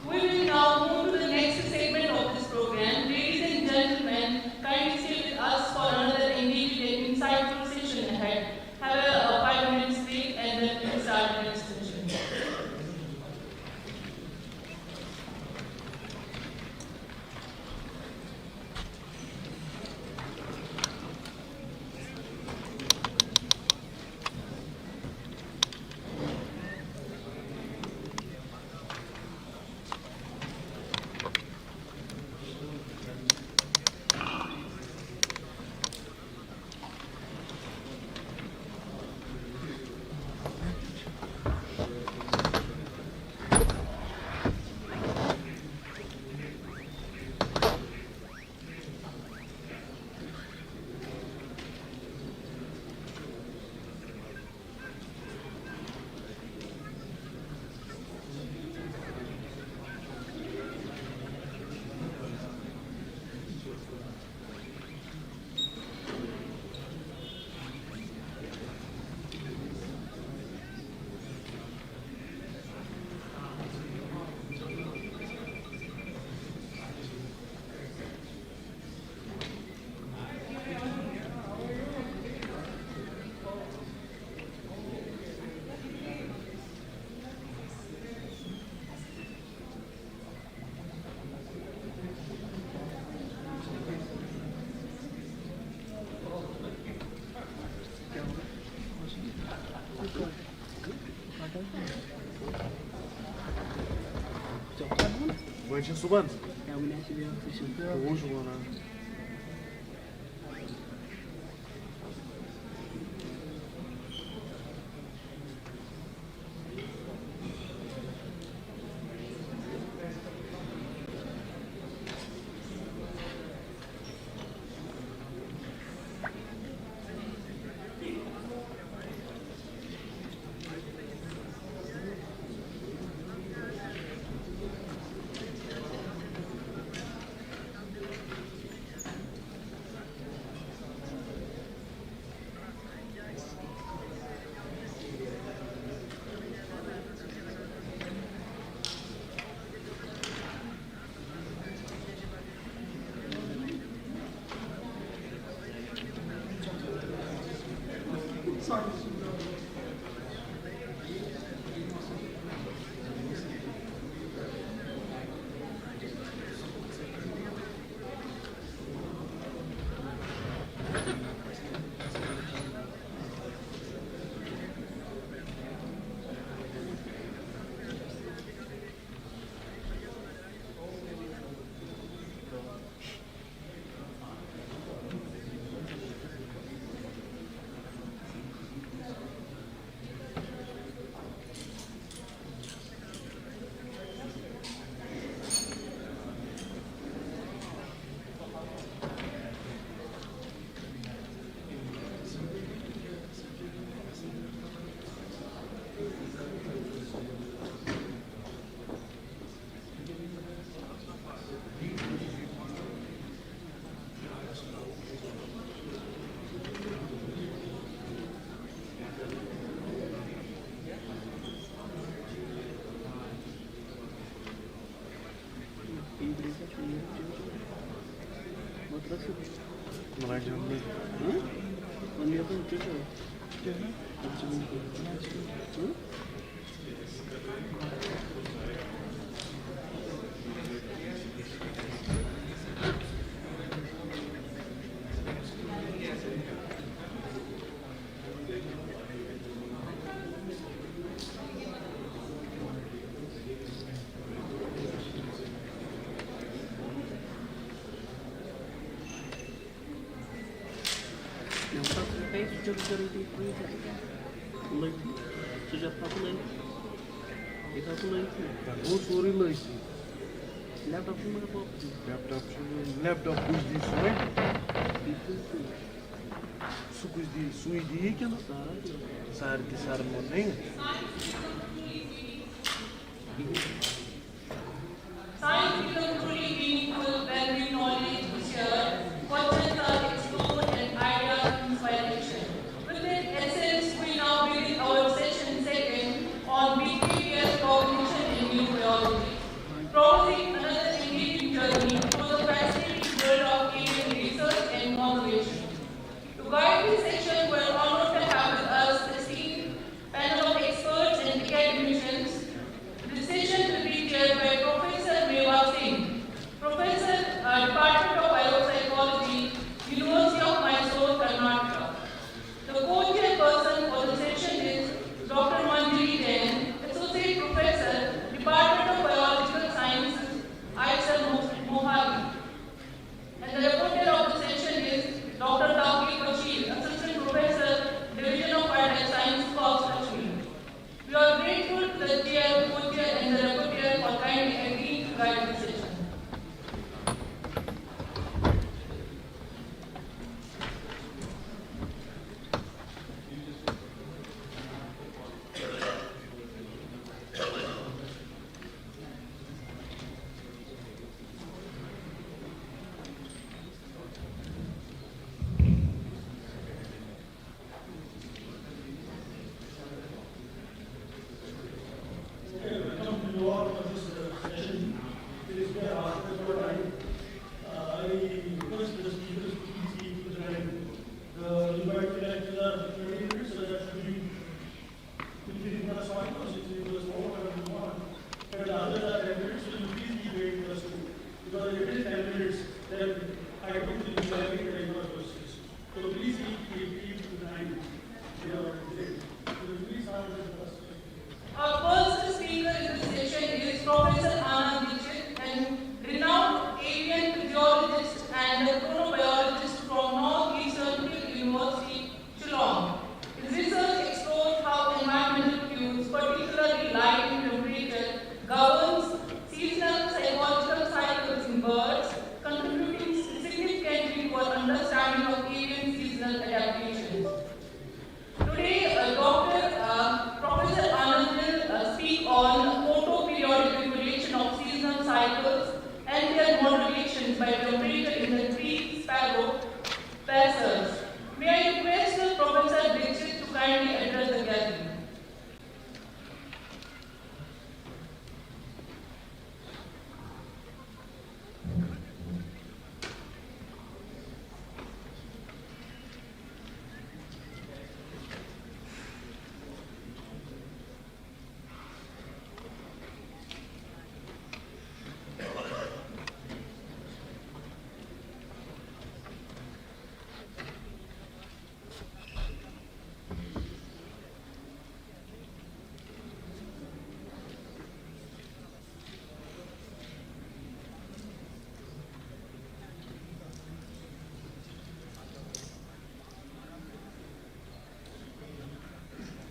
We will now move to the next segment of this program. Ladies and gentlemen, kindly stay with us for another engaging and insightful session ahead. Have a 5 minutes break and then we'll start the next session. Băi, ce suban? Boş bana. Meracağım değil. Hı? Onu yapalım çocuğum. Hı? वो चोरी लाई थी laptop कुछ दी कुछ दी सुई दी क्या ना सार की सार में नहीं Science becomes truly meaningful when we knowledge is shared, questions are explored, and ideas inspire action. With that essence, we now begin our session second on behavior, cognition, and new biology, promising another engaging journey through the fascinating world of avian research and conservation. To guide this section, we are honored to have with us the esteemed panel of experts and academicians. This session will be seasonal adaptations. Today, Professor Anand will speak on photoperiodic regulation of seasonal cycles and their modulations by temperature in the tree sparrow passers. May I request Professor Dixit to kindly address the gathering.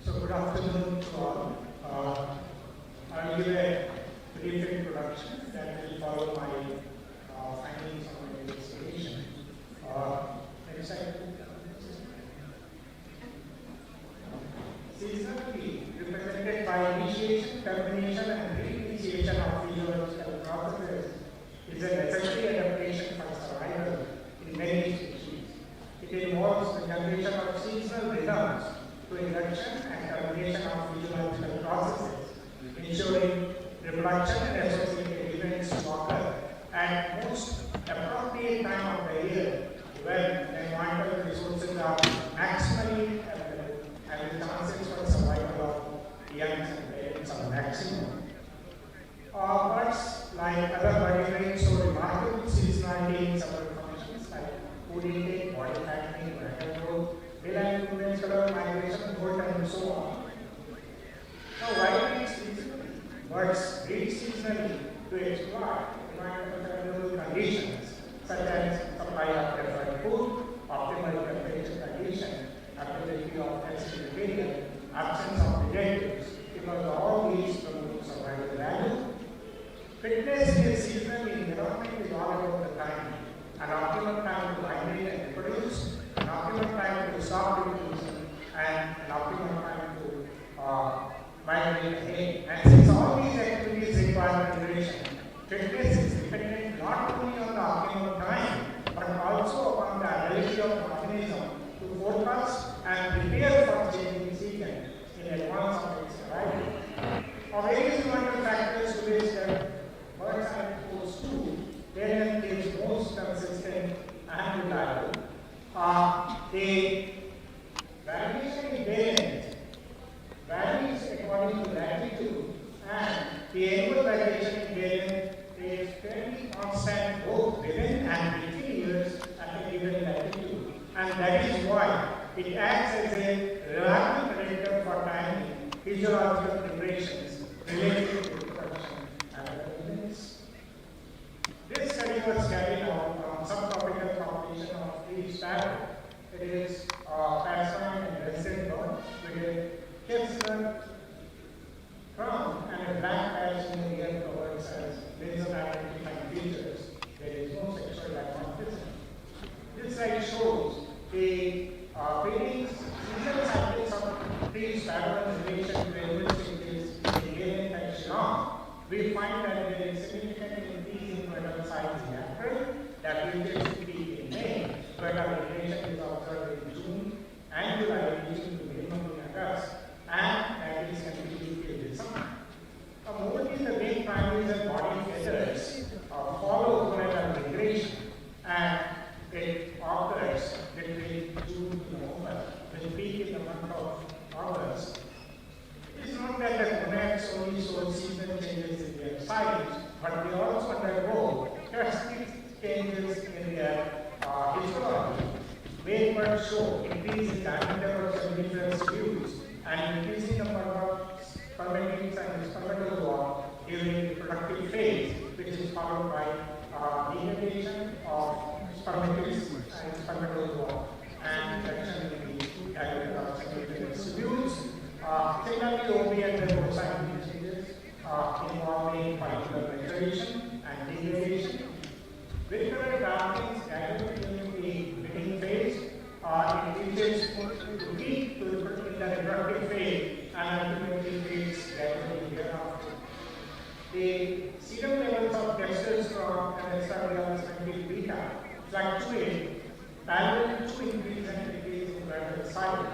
So good afternoon to all. I will give a brief introduction that will follow my findings on my investigation. Next slide. Seasonality represented by initiation, termination, and reinitiation of physiological processes is a necessary adaptation for survival in many species. It involves the generation of seasonal rhythms to induction and termination of physiological processes, ensuring reproduction and associated events to occur at most appropriate time of the year when environmental resources are maximally available and the chances for survival of young and parents are maximum. Birds, like other vertebrates, show remarkable seasonality in several functions like food intake, body fattening, record growth, daylight movements, color, migration, growth, and so on. Now, why breed seasonally? Birds breed seasonally to exploit environmental conditions such as supply of preferred food, optimal temperature condition, availability of acidic material, absence of predators, because all these promote survival value. Fitness is seasonal environment is all about the time. An optimal time to migrate and reproduce, an optimal time to stop reproducing, and an optimal time to migrate again. And since all these activities require duration, fitness is dependent not only on the optimal time, but also upon the ability of the organism to forecast and prepare for changing season in advance of its arrival. Various environmental factors to which the birds are exposed to, variant is most consistent and reliable. The variation in variant varies according to latitude, and the annual variation in variant is fairly constant both within and between years at a given latitude, and that is why it acts as a reliable predictor for timing physiological preparations related to reproduction and other events. This study was carried out on subtropical population of tree sparrow. It is passerine and resident bird with a chestnut crown and a black patch in the ear covers as laser identifying features. There is no sexual dimorphism. This slide shows the breeding seasonal cycles of tree sparrow in relation to animal stages in Avian and Shillong. We find that there is significant increase in adult size in April, that reaches to peak in May, but our regulation is observed in June and July, reaching to minimum in August, and that is continuing till December. Mostly the main primaries and body feathers follow zonal migration, and it occurs between June to November, with peak in the month of August. It is not that the gonads only show seasonal changes in their size, but they also undergo drastic changes in their histology. Male birds show increase in diameter of seminiferous tubes and increasing number of spermatids and spermatozoa during the reproductive phase, which is followed by denudation of spermatids and spermatozoa and reduction in the diameter of seminiferous tubes. Similarly, OB and the roadside changes involving particular maturation and degradation. With current darkness, gradually during the breeding phase, the SKUAST-Kashmir beta fluctuate parallel to increase and decrease in random cycles.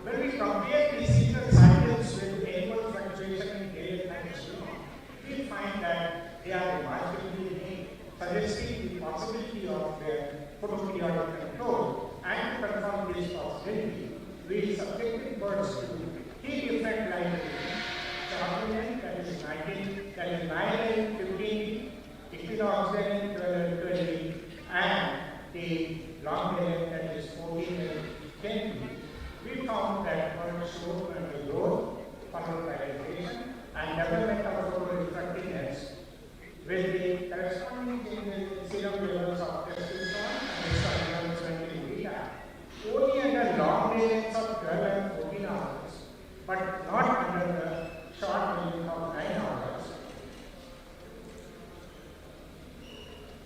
When we compare these seasonal cycles with annual fluctuation in daily times, we find that they are remarkably unique, suggesting the possibility of their photoperiodic control. And to confirm this possibility, we subjected birds to three different light equinox, that is 9 and 15, equinox then 12 and 20, and the long day that is 14 and 10. We found that birds show under growth, polarization, and development of photorefractiveness with the corresponding changes in serum levels of testosterone and estrogen beta only under long day lengths of 12 and 14 hours, but not under the short wavelength of 9 hours.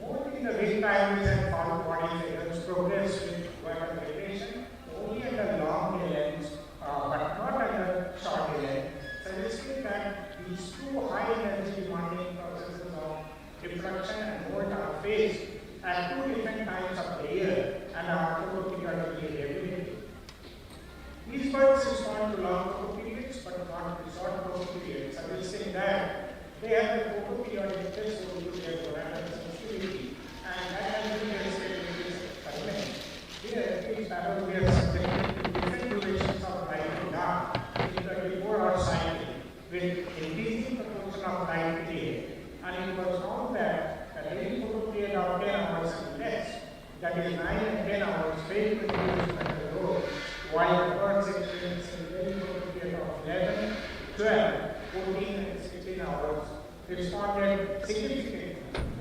Only in the wing primaries and foul body figures progress with vital vibration only under long day lengths, but not under short day length, suggesting that these two high energy demanding processes of reproduction and molt are faced at two different times of the year and are photoperiodically regulated. These birds respond to long photoperiods but not to short photoperiods, suggesting that they have a photoperiodic threshold to their chromatin sensitivity, and that has been tested in this experiment. Here, these parrots were subjected to different durations of light and dark in 24-hour cycle with increasing proportion of light day, and it was found that the daily photoperiod of 10 hours and less, that is 9 and 10 hours, failed to reduce mental load, while the birds experiencing a daily photoperiod of 11, 12, 14, and 16 hours responded significantly.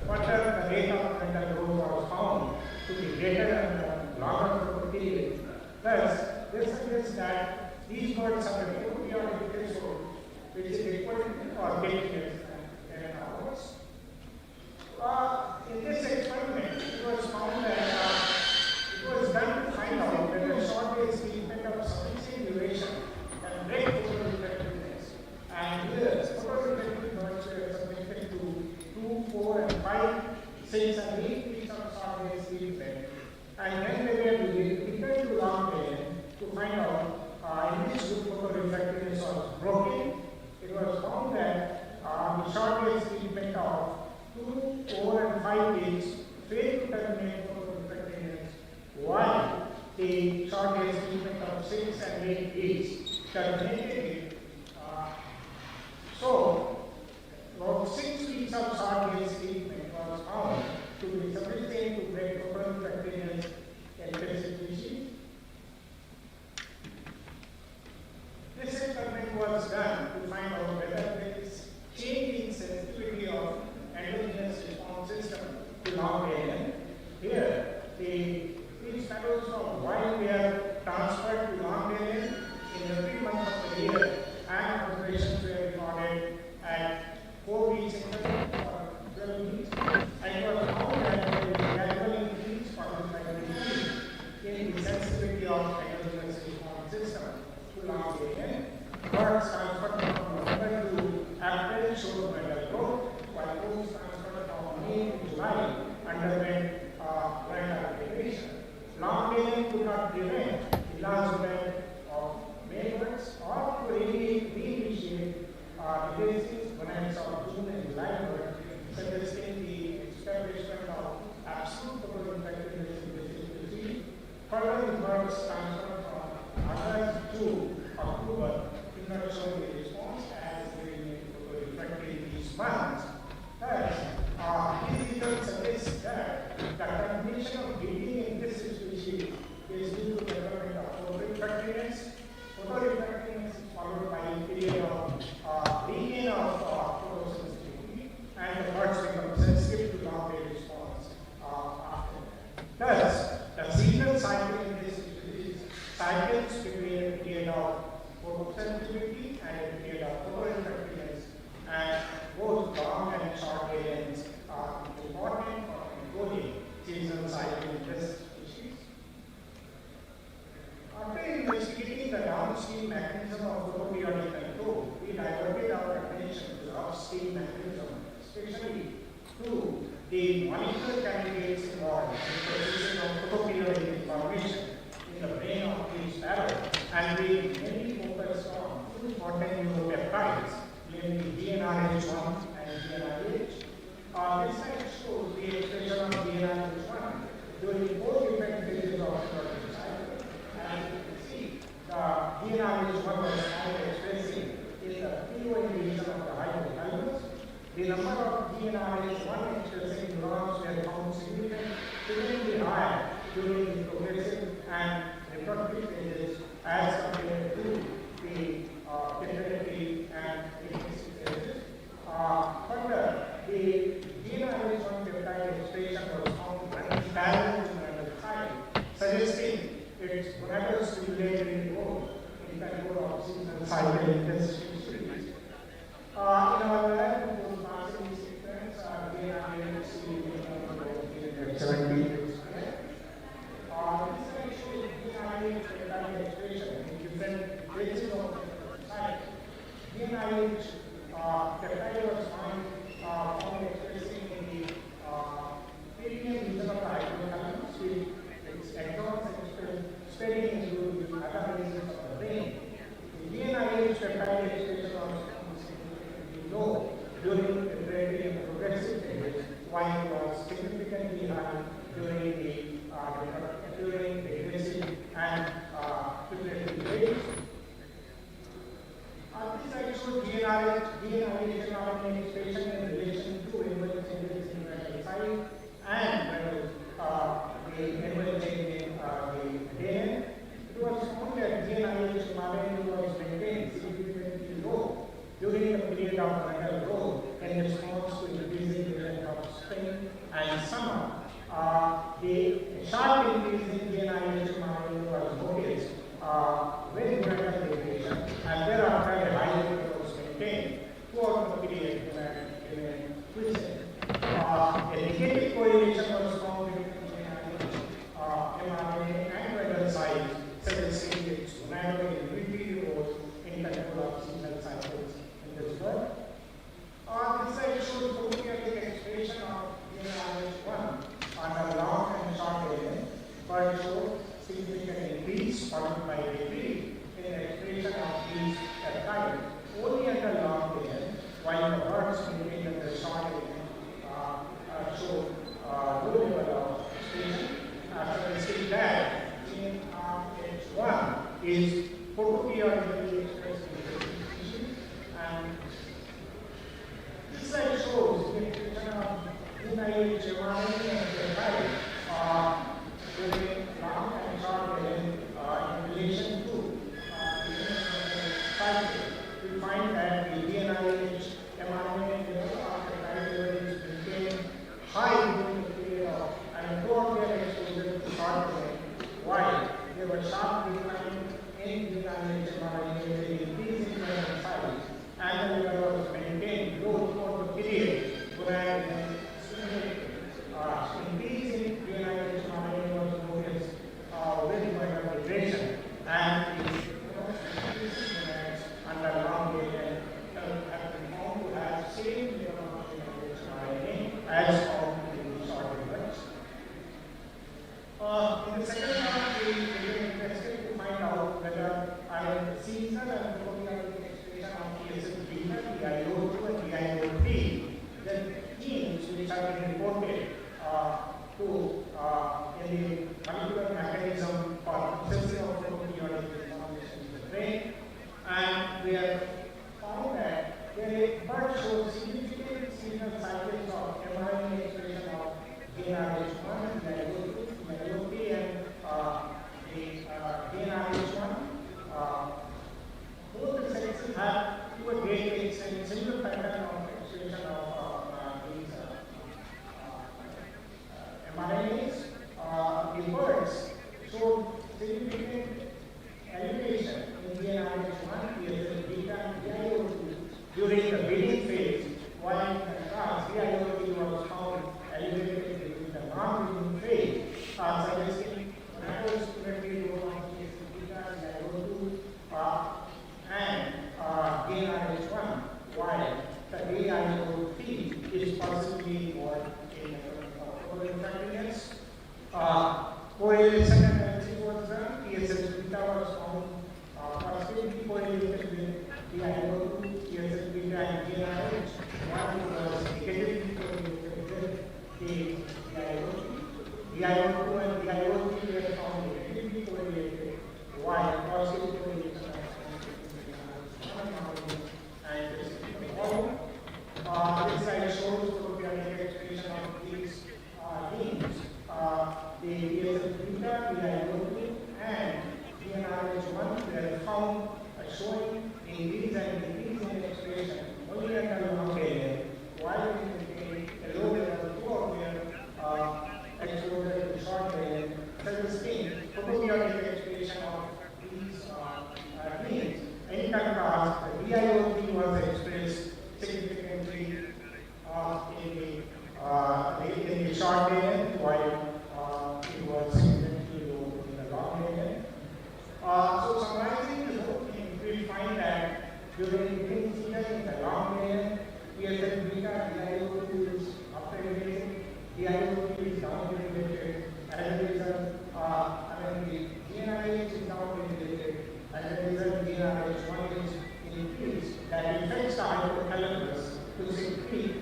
Further, the rate of mental load was found to be greater than the longer photoperiod. Thus, this suggests that these birds have a photoperiodic threshold which is equal to or greater than 10 hours. In this experiment, it was found that it was done to find out whether short wave treatment of sufficient duration can break photorefractiveness. And here, photorefractive birds were subjected to 2, 4, and 5, 6, and 8 weeks of short wave treatment. And then they were returned to long wave to find out in which group photorefractiveness was broken. It was found that the short wave treatment of 2, 4, and 5 weeks failed to terminate photorefractiveness, while the short wave treatment of 6 and 8 weeks terminated it. So, about 6 weeks of short wave treatment was found to be sufficient to break photorefractiveness in this species. This experiment was done to find out whether there is change in sensitivity of endogenous response system to long wavelength. Here, these fellows from wild were transferred to long wavelength in every month of the year the molecular candidates involved in processing of photoperiodic information in the brain of each sparrow, and we mainly focus on two important neuropeptides, namely DNRH1 and DNRH. This slide shows the expression of DNRH1 during both different phases of reproductive cycle, and you can see the DNRH1 was found expressing in the POA region of the hypothalamus. The number of DNRH1 expressing neurons were found significantly higher during the progressive and reproductive phases as compared to the preparatory and aggressive phases. Further, the DNRH1 peptide expression was found running parallel to gonadal side, suggesting its gonadal stimulatory role in control of seasonal cycle intensity. In our lab, those massive sequence are DNRH 70. This slide shows DNRH peptide expression in different phases of the cycle. DNRH peptide was found expressing in the perineum region of the hypothalamus, with its exons spreading into the other regions of the brain. The DNRH peptide expression was significantly low during the preparatory and progressive phases, while it was significantly high during the aggressive and preparatory phases. This slide shows DNRH mRNA expression in relation to enzyme changes in the site and the enzyme change in the DNA. It was found that DNRH mRNA was maintained significantly low during the period of gonadal growth in response to increasing the rate of spring and summer. The sharp increase in DNRH mRNA was noticed with gonadal division, and thereafter a high level was maintained throughout the period in twisted. A negative correlation was found between mRNA and gonadal size, suggesting its gonadal immunity role in control of seasonal cycles in this bird. This slide shows photoperiodic expression of DNRH1 under long and short alien, but showed significant increase followed by decrease in the expression of these peptides only under long alien, while the birds maintained under short alien showed low level of expression. Suggesting that DNRH1 is photoperiodically expressed in the species, and this slide shows the expression of DNRH mRNA and peptide during long and short alien in relation to the cycle. We find that the DNRH mRNA peptide level is maintained high during the period of and throughout their exposure to short alien, while there was sharp decline in DNRH mRNA with an increase in gonadal size, and the level was maintained low throughout the period, whereas increase in DNRH mRNA was noticed with gonadal degradation, and under long alien have been found to have same level of DNRH mRNA as found in the short alien. In the second round, we were interested to find out whether seasonal and photoperiodic expression of TSH-beta, DIO2 and DIO3, the genes which have been reported in the molecular mechanism for processing of photoperiodic information in the brain, and we have found that the bird shows significant seasonal cycles of mRNA expression of DNRH1, DIO2, DIO3, and the DNRH1. Both the sexes have, to a great extent, similar pattern of expression of these mRNAs. The birds showed significant elevation in DNRH1, TSH-beta, and DIO2 during the breeding phase, while in contrast, DIO3 was found elevated during the non-breeding phase, suggesting gonadal stimulatory role of TSH-beta, DIO2, and DNRH1, while the DIO3 is possibly more in Correlation analysis was done, TSS beta was found positively correlated with the IO2, TSS beta and GNRH. One was negatively correlated with the IO2. The IO2 and the IO3 were found negatively correlated, while positive correlation was found and this slide shows prokaryotic expression of these genes. The TSS beta, the IO2, and GNRH1 were found showing increase and decrease in expression only at the long tail, while in the low level 2 of their exposure to short tail, suggesting prokaryotic expression of these genes. In contrast, the DIO3 was expressed significantly in the short tail, while it was significantly low in the long tail. So summarizing the whole thing, we find that during the green season in the long tail, TSS beta, DIO2 is upregulated, DIO3 is downregulated. As a result, the GNRH is downregulated. As a result, GNRH1 is increased. That affects the hypothalamus to secrete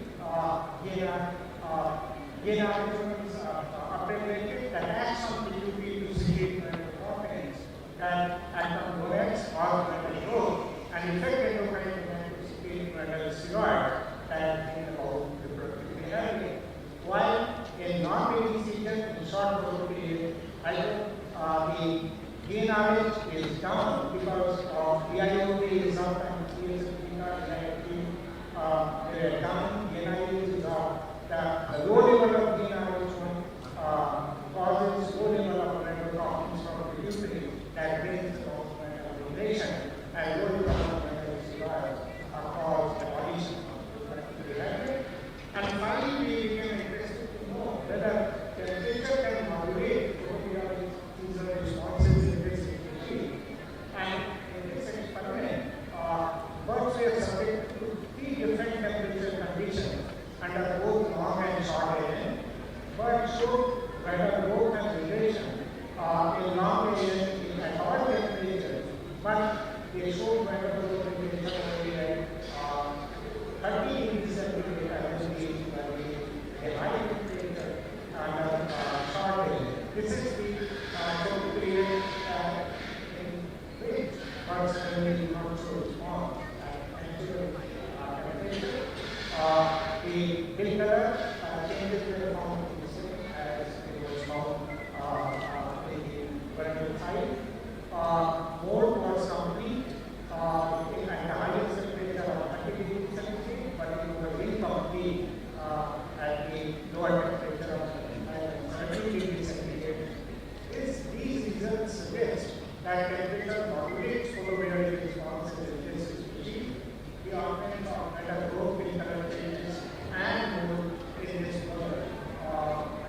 GNRH1 is upregulated. That acts on P2P to secrete proteins that act on gonads or metal growth and affect endocrine to secrete metal steroids that bring about reproductive behavior. While in non-mating season, in short growth period, the GNRH is down because of DIO3 is up and TSS beta, DIO3 they are down, GNRH is up. The low level of GNRH1 causes low level of neurotoxins from producing that brings about metal regulation, and low level of metal steroids are caused by addition of reproductive behavior. And finally, we became interested to know whether temperature can modulate prokaryotic T-cell responses in this regime. And in this experiment, birds were subject to 3 different temperature conditions under both long and short alien. Birds showed better growth and relation in long alien at all temperatures, but they showed better growth and relation only at 30 degrees centigrade as a high temperature under short alien. This is the total period in which birds generally do not show response at actual temperature. The bill color changes were found to be the same as it was found in the parental side. Mold was complete at the highest temperature of 30 degrees centigrade, but it was incomplete at the lower temperature of 70 degrees centigrade. These results suggest that temperature modulates photoperiodic responses in this species. The occurrence of metal growth bill color changes and mold in this model.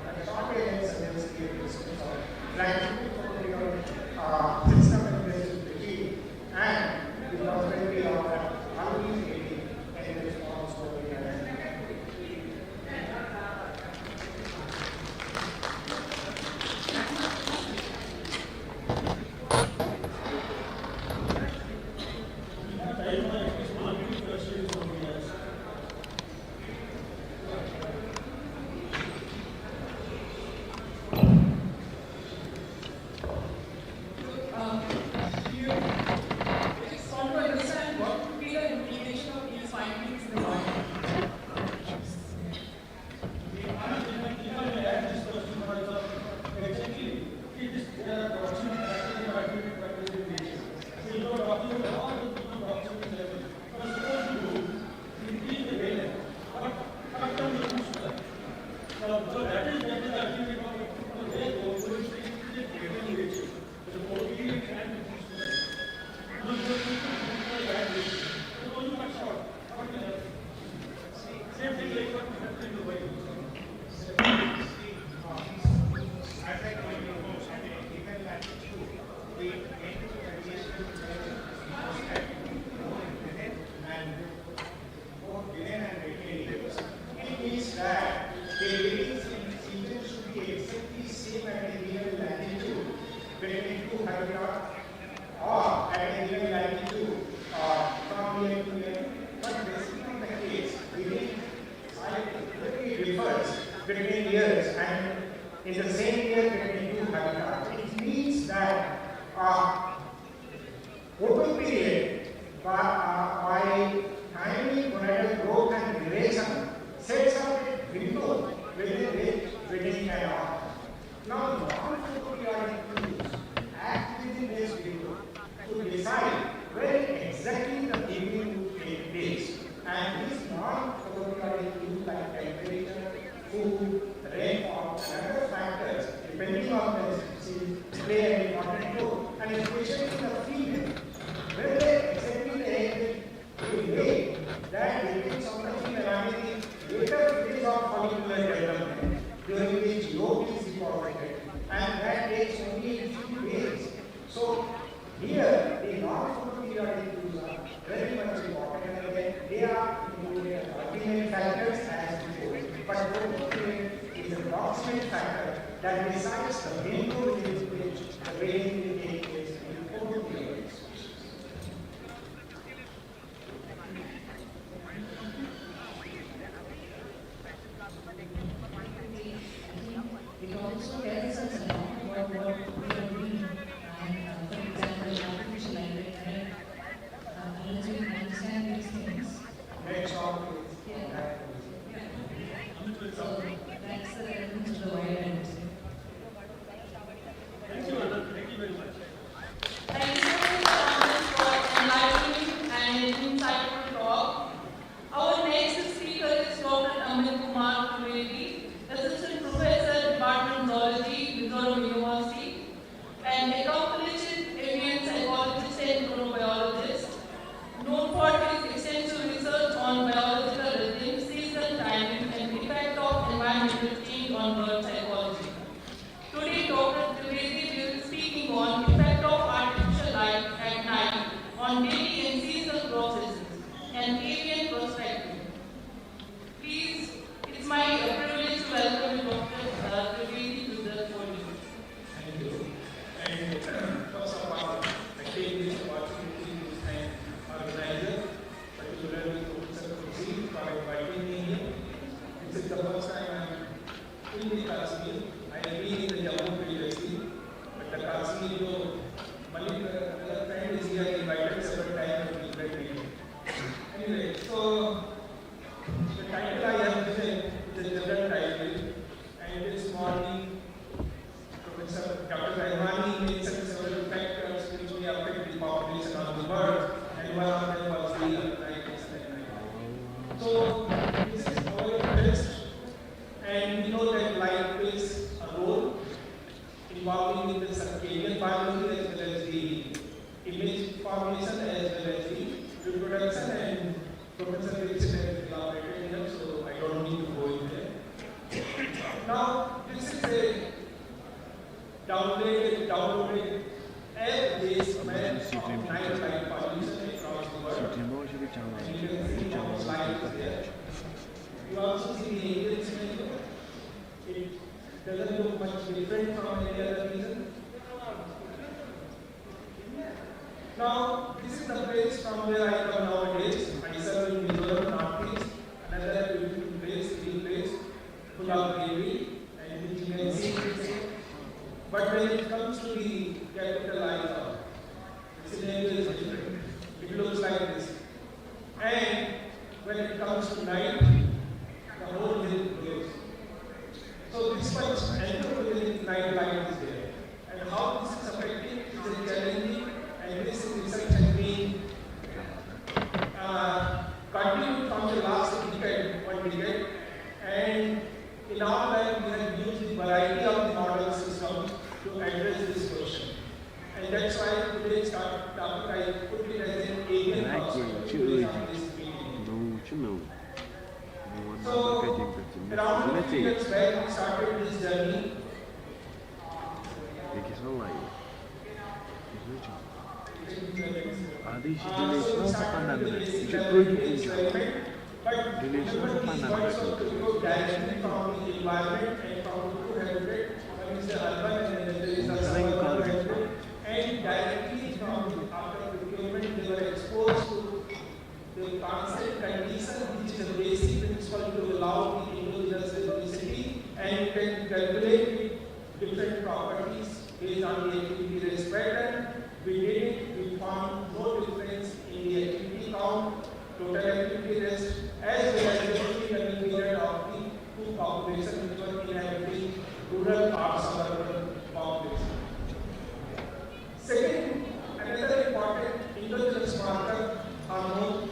The short alien suggests the existence of glycolytic photoperiodic system in this species and the possibility of always in response to the that the ratings in season should be exactly same at a given latitude between two habitats or at a given latitude from year to year, but this is not the case. It differs between years and in the same year between two habitats. It means that open period by timely gonadal growth and duration sets up a window within which breeding can occur. Now, non-photoperiodic clues act within this window to decide where exactly the breeding will take place. And these non-photoperiodic clues like temperature, food, rainfall, and other factors, depending on the species, play an important role. And especially in the female, where exactly the egg will lay, that depends on the female. Later phase of follicular development, during which yolk is deposited, and that takes only a few days. So here, the non-photoperiodic clues are very much important, and they are ultimate factors as before. But photoperiod is a proximate factor that decides the window in which the breeding will take place in photoperiod. It also tells us about what we are doing. And for example, artificial light, unless we understand these things. Next topic. Yeah. So that's the relevance of the wild animals. Thank you very much. Thank you so much for enlightening and insightful talk. Our next speaker is Dr. Amit Kumar Trivedi, Assistant Professor, Department of Zoology, Mizoram University, and accomplished avian psychologist and chronobiologist, known for his extensive research on biological rhythm, seasonal timing, and effect of environmental change on bird psychology. Today, Dr. Trivedi will be speaking on effect of artificial light at night on daily and seasonal processes, and avian perspective. Please, it's my privilege to welcome Dr. Trivedi to the podium. Thank you. And first of all, I take this opportunity to thank organizer, particularly Professor Kusi, for inviting me here. This is the first time I'm in the Kashmir. I have been in the Jammu previously, but the Kashmir, Malik, another friend is here, invited several times to be present. Anyway, so the title I have given is a general title, and this morning Professor Dr. Rahmani mentioned several factors which may affect the population of the birds, and one of them was the uprightness at night. So this is our interest, and we know that light plays a role involving in the circadian biology as well as the image formation as well as the reproduction, and Professor Wilson has elaborated here, so I don't need to go in there. Now, this is a downloaded app-based map of night light pollution across the world. And you can see how slides there. You also see the Indian scenario. It doesn't look much different from any other region. Now, this is the place from where I come nowadays. I serve in Mizoram, Northeast, another beautiful place, green place, full of greenery, and which you can see. But when it comes to the capital Aiza, the scenario is different. It looks like this. And when it comes to night, the whole hill glows. So this much anthropogenic night light is there. And how this is affecting is challenging, and this research has been continued from the last decade, one decade. And in our life, we have used a variety of model systems to address this question. And that's why today's topic I put it as an avian So, around 2 years back, we started this journey. So, we started with this experiment, but we were directly from the environment and from the food habitat. One is the and can calculate different properties based on the activity rest pattern. We did it, we found no difference in the activity count, total activity rest, as well as the free running period of the two populations which were inhabiting rural parts of our population. Second, another important endogenous marker are known.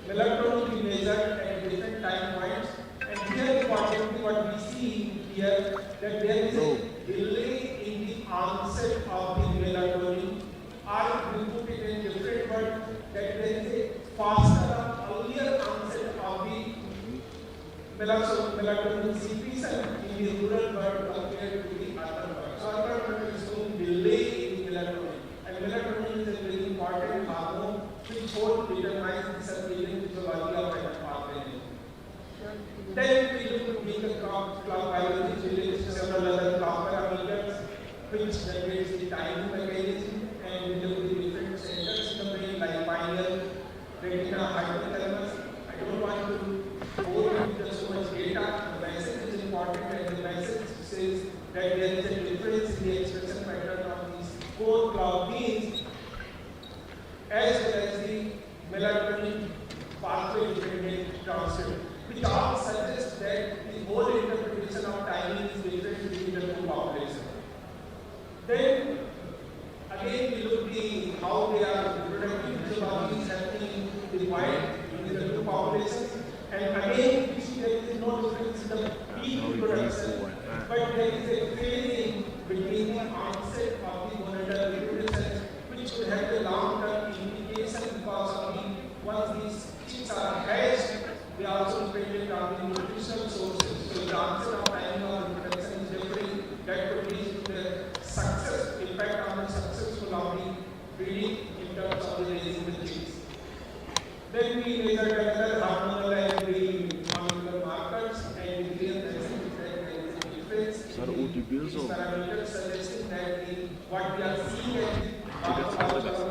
Melatonin we measured at different time points, and here importantly what we see here that there is a delay in the onset of the melatonin, or we put it in different words that there is a faster or earlier onset of the melatonin secretion in the rural world compared to the urban world. So urban world is showing delay in melatonin, and melatonin is a very important hormone which both determines the circadian physiology of the pathway. Then we look to the clock biology, we look several other clock parameters which generates the timing mechanism, and we look at the different centers in the brain like pineal, retina, hypothalamus. I don't want to go into so much data. The message is important, and the message says that there is a difference in the expression pattern of these four clock genes as well as the melatonin pathway dependent transcript, which all suggest that the whole interpretation of timing is different between the two populations. Then again we look at how they are reproductive physiology is happening in the wild in the two populations, and again we see there is no difference in the peak reproduction, but there is a phasing between the onset of the gonadal reproduction, which could have a long-term implication because of the once these chicks are hatched, they are also dependent on the nutritional sources. So the onset of timing of reproduction is different. That could lead to the success, impact on the successful of the breeding in terms of the raising the chicks. Then we measured another hormonal and the molecular markers, and we clear that there is a difference. These parameters suggesting that what we are seeing at the pathological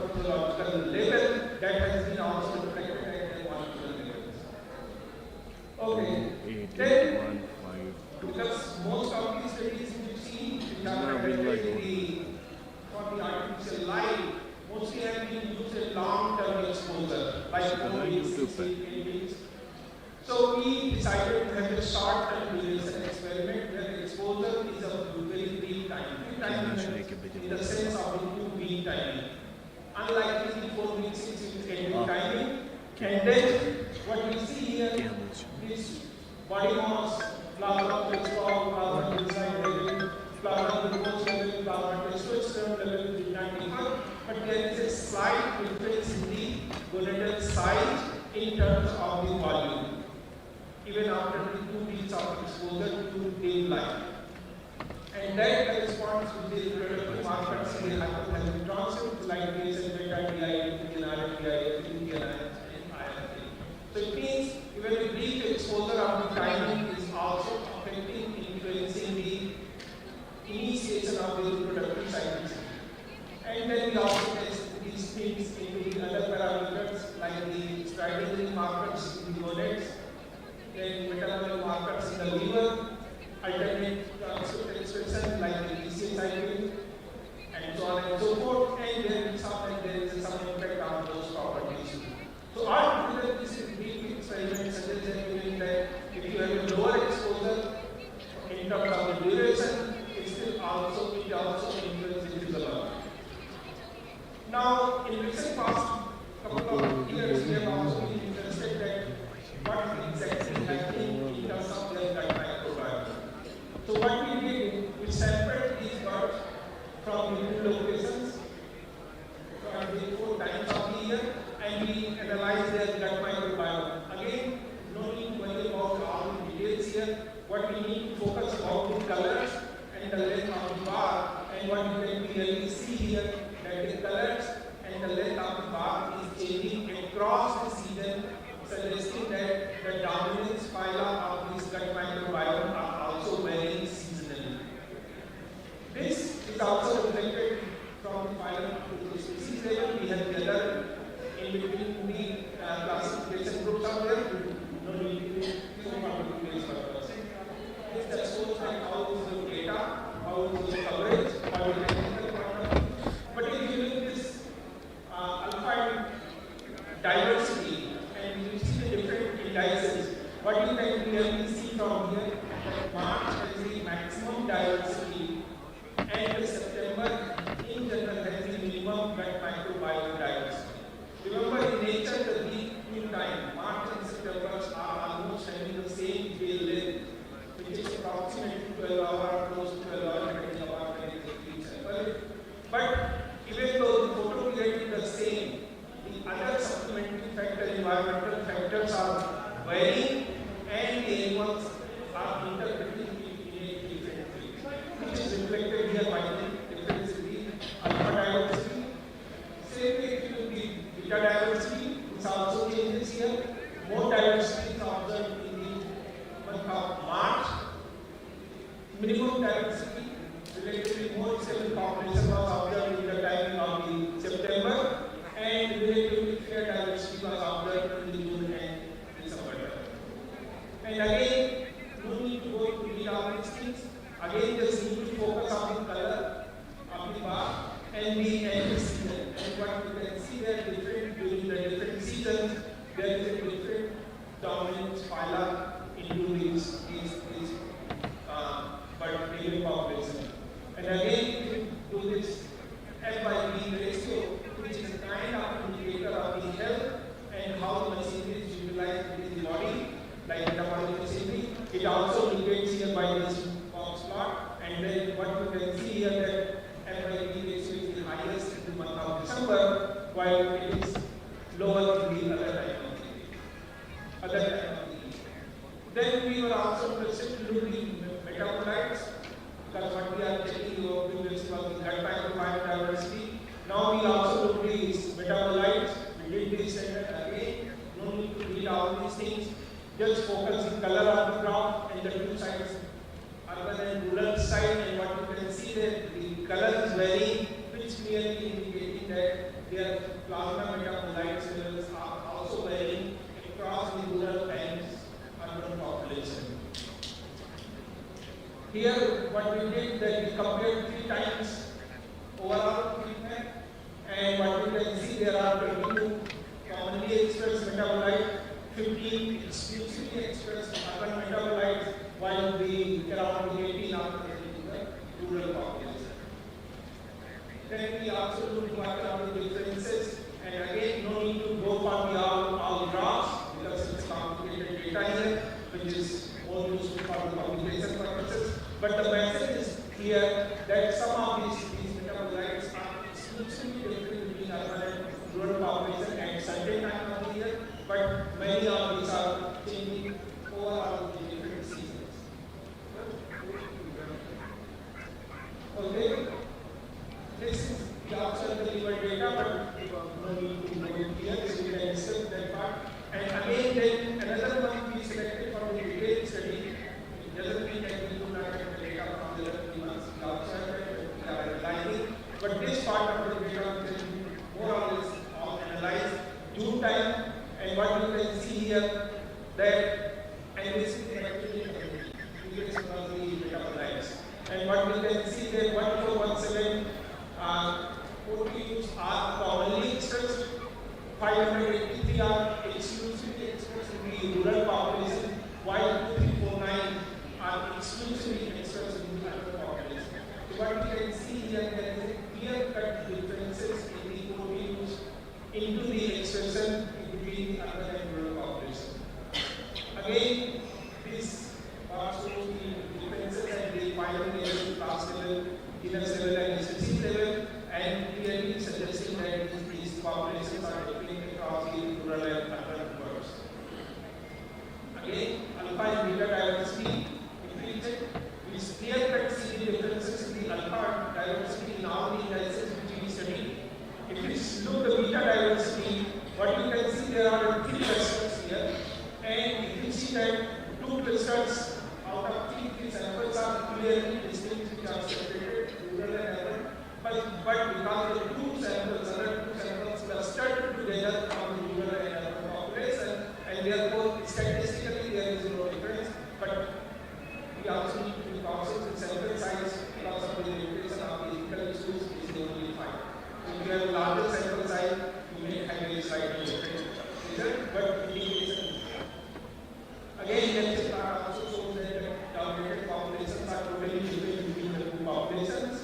level that has been also reflected at the molecular level. Okay. Then, because most of these studies we see for the artificial light mostly have been used in long-term exposure, like 4 weeks, 6 weeks, 8 weeks. So we decided to have a short-term duration experiment where the exposure is of very brief time. In the sense of the 2-week timing. Unlike the 4 weeks, 6 weeks, 8 week timing. And then what we see here is body mass, plasma cholesterol, plasma glyceride level, plasma glucose level, plasma testosterone level did not differ, but there is a slight difference in the gonadal size in terms of the volume, even after the 2 weeks of exposure to daylight. And that corresponds with the reproductive markers in the hypothalamic transcript like beta, DI, RFDI, and IRF. So it means even the brief exposure of the timing is also affecting, influencing the initiation of the reproductive cycles. And then we also test these things into the other parameters like the strategic markers in the gonads, then metabolic markers in the liver, alternate transcript expression like the BCA cycle, and so on and so forth, and there is some impact on those properties. So altogether, this is brief experiment suggests that if you have a lower exposure in terms of the duration, it also influences physiology. Now, in recent past couple of years, we have also been interested that what exactly is happening in terms of their gut microbiome. So what we did, we separated these birds from different locations, so I did 4 times of the year, and we analyzed their gut microbiome. Again, no need to worry about all the details here. What we need to focus on the colors and the length of the bar, and what you can clearly see here that the colors and the length of the bar is changing across the season, suggesting that the dominant phyla of this gut microbiome are also varying seasonally. This is also reflected from the phylum to the species level. We have the other in between the classification groups out there. No need to go on to this purpose. This shows how minimum diversity, relatively more stable population was observed in the timing of the September, and relatively fair diversity was observed in the June and December. And again, no need to go to read all these things. Again, just need to focus on the color of the bar and the season. And what you can see there different during the different seasons, there is a different dominant phyla into these but alien population. And again, if you do this F by B ratio, which is a kind of indicator of the health and how the machinery is utilized within the body, like metabolic machinery. It also indicates here by this box plot. And then what you can see here that F by B ratio is the highest in the month of December, while it is lower in the other time of the year. Then we were also interested to look at metabolites, because what we are checking over previously was the gut microbiome diversity. Now we also look at these metabolites. We did this and again, no need to read all these things. Just focus the color of the graph and the two sides, urban and rural side, and what you can see that the color is varying, which clearly indicating that their plasma metabolites levels are also varying across the rural and urban population. Here, what we did that we compared 3 times overall treatment, and what you can see there are 22 commonly expressed metabolites, 15 exclusively expressed urban metabolites, while the around 18 are present in the rural population. Then we also looked at the differences, and again, no need to go for the all graphs because it's complicated data here, which is more useful for the publication purposes. But the message is clear that some of these metabolites are exclusively different between urban and rural population at certain time of the year, but many of these are changing overall in different seasons. Okay, this is the outside the liver data, but no need to go in here, so you can accept that part. And again, then another one we selected from the detailed study. It doesn't mean that we do not have the data from the 3 months outside we are analyzing, but this part of the data can be more or less all analyzed June time, and what you can see here that and this is actually was the metabolites. And what you can see that 1417 proteins are commonly expressed, 583 are exclusively expressed in the rural population, while 2349 are exclusively expressed in the urban population. So what you can see here, there is a clear-cut differences in the proteins into the expression between the urban and rural population. Again, this shows the differences at the primary level, class level, inner level, and species level, and clearly suggesting that these populations are different across the rural and urban groups. Again, alpha and beta diversity, if we check, we clear-cut see the differences in the alpha diversity in all the analysis which we studied. If we look at the beta diversity, what you can see there are 3 clusters here, and if you see that 2 clusters out of 3 samples are clearly distinct, which are separated, rural and urban, but because the 2 samples, other 2 samples clustered together from the rural and urban population, and therefore statistically there is no difference, but we also need to be cautious with sample size because of the limitation of physical issues is only 5. So if you have a larger sample size, you may have a slightly different result, but indication. Again, next part also shows that the dominated populations are totally different between the 2 populations.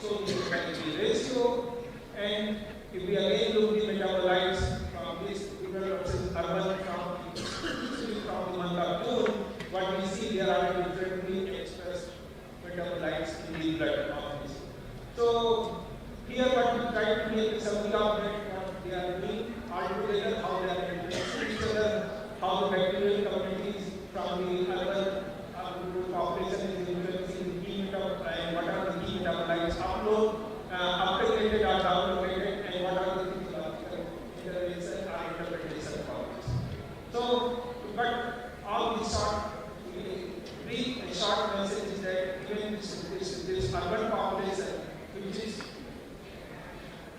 So we look at the ratio, and if we again look the metabolites from this rural versus urban from the month of June, what we see there are differently expressed metabolites in the blood of this. So here what we try to make a summary of what they are doing altogether, how they are influencing each other, how the bacterial communities from the urban population is influencing the key metabolites, and what are the key metabolites upregulated or downregulated, and what are the physiological interventions or interpretation problems. So, but all these short, brief and short message is that this urban population, which is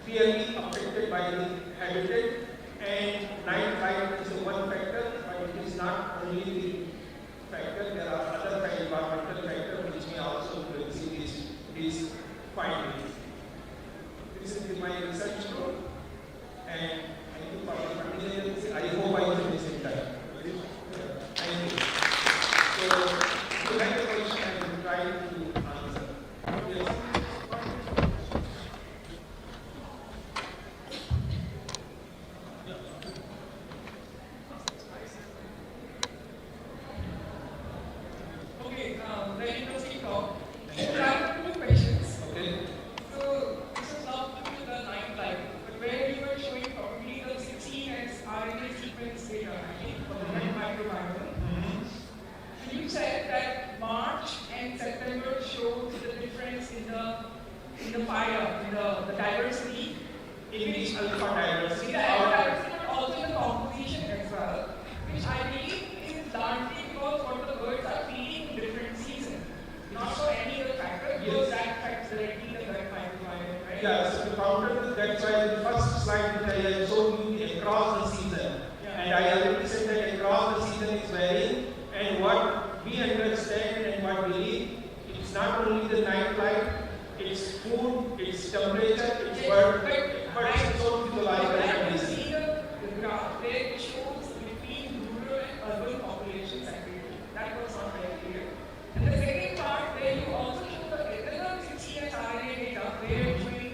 clearly affected by the habitat, and night life is the one factor, but it is not only the factor, there are other environmental factors which may also influence these findings. This is my research group, and thank you for the continuation. I hope I will finish in time. Thank you. So, if you have a question, I will try to answer. Yes. Okay, very interesting talk. I have two questions. Okay. So, this is not to the night life, but where you were showing probably the 16x RNA sequence data, I think, for the microbiome. You said that March and September shows the difference in the fire, in the diversity. In the alpha diversity, In the diversity, but also in the composition as well, which I believe is largely because what the birds are feeding in different seasons, not for any other factor, because that affects directly the gut microbiome, right? yeah, so to counter this, that's why the first slide which I have shown you across the season. Yeah. And I already said that across the season is varying, and what we understand and what we believe, it's not only the night life, it's food, it's temperature, it's bird, but it's also physiological I conditions. see the graph where it shows between rural and urban populations activity. That was not very clear. And the second part where you also show the other 16x RNA data where you're showing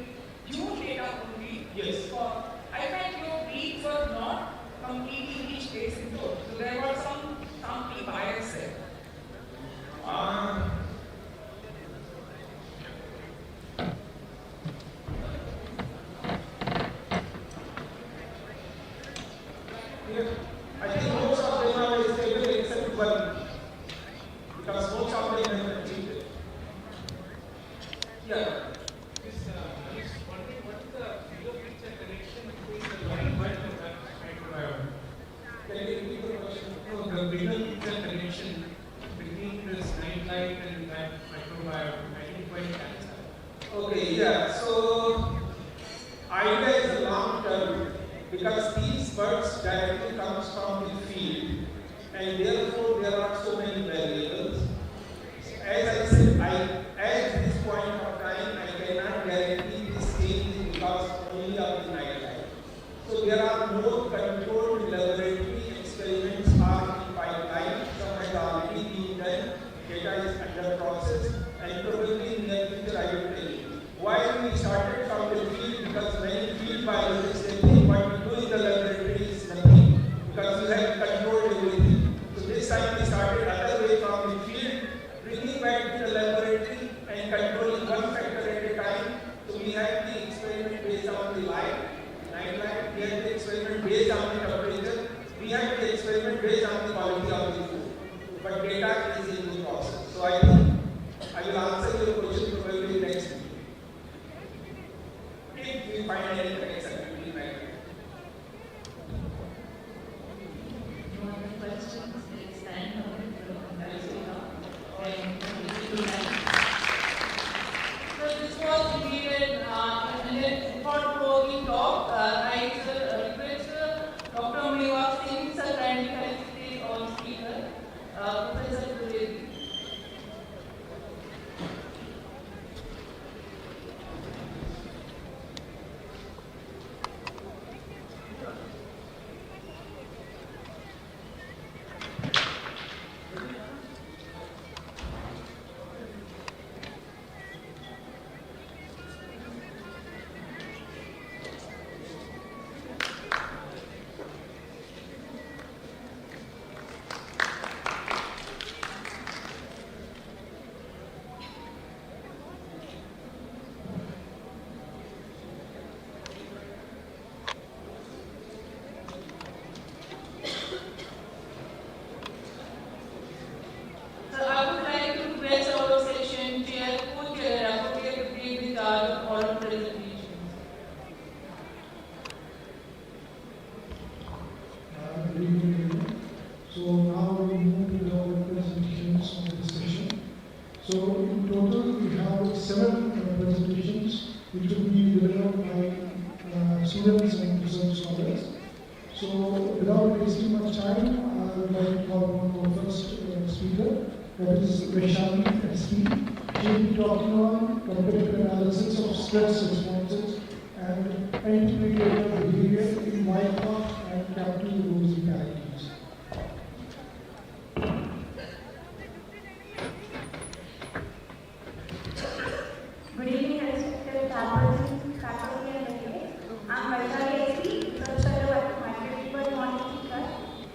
June data only. Yes. I felt your reads were not completely each case in total. So there was some bias there. Yeah, I think most of them are stable except one, because most of them have achieved it. Yeah. Can you repeat the question? No, the bigger picture connection between this nightlife and that microbiome, I think quite cancer. Okay, yeah. So idea is a long term because these birds directly comes from the field, and therefore there are so many variables. As I said, at this point of time, I cannot guarantee this change because only of the nightlife. So there are more controlled laboratory experiments are in pipeline. Some has already been done. Data is under process, and probably in the future I will tell you. Why we started from the field? Because many field biologists they think what we do in the laboratory is nothing because we have controlled everything. So this time we started other way from the field, bringing back to the laboratory and controlling one factor at a time. So we have the experiment based on the light, night light. We have the experiment based on the temperature. We have the experiment based on the quality of the food. But data is in the process. So I think I will answer your question probably next week. If we find any connection between that. No other questions? Please stand up. So this was indeed an thought-provoking talk. I request Dr. Mriwa Singh sir and felicitate all speakers. Professor Trivedi. So in total, we have 7 presentations which will be delivered by students and research scholars. So without wasting much time, I would like to call on our first speaker, that is Vaishali SP. She will be talking on comparative analysis of stress responses and anti-predator behavior in wild-caught and captive rosy varieties. Good evening, respected faculty and delegates. I'm Vaishali SP, research fellow at Microbial Monitoring Trust.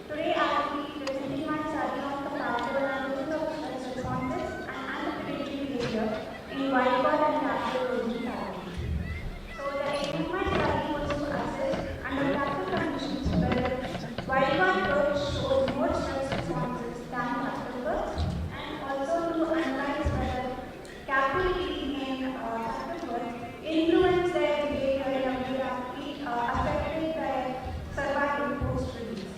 Today I will be presenting my study on comparative analysis of stress responses and anti-predatory behavior in wild-caught and captive rosy varieties. So the aim of my study was to assess under captive conditions whether wild-caught birds showed more stress responses than captive birds, and also to analyze whether captivity in captive birds influence their behavior in a way that it affected their survival post-release.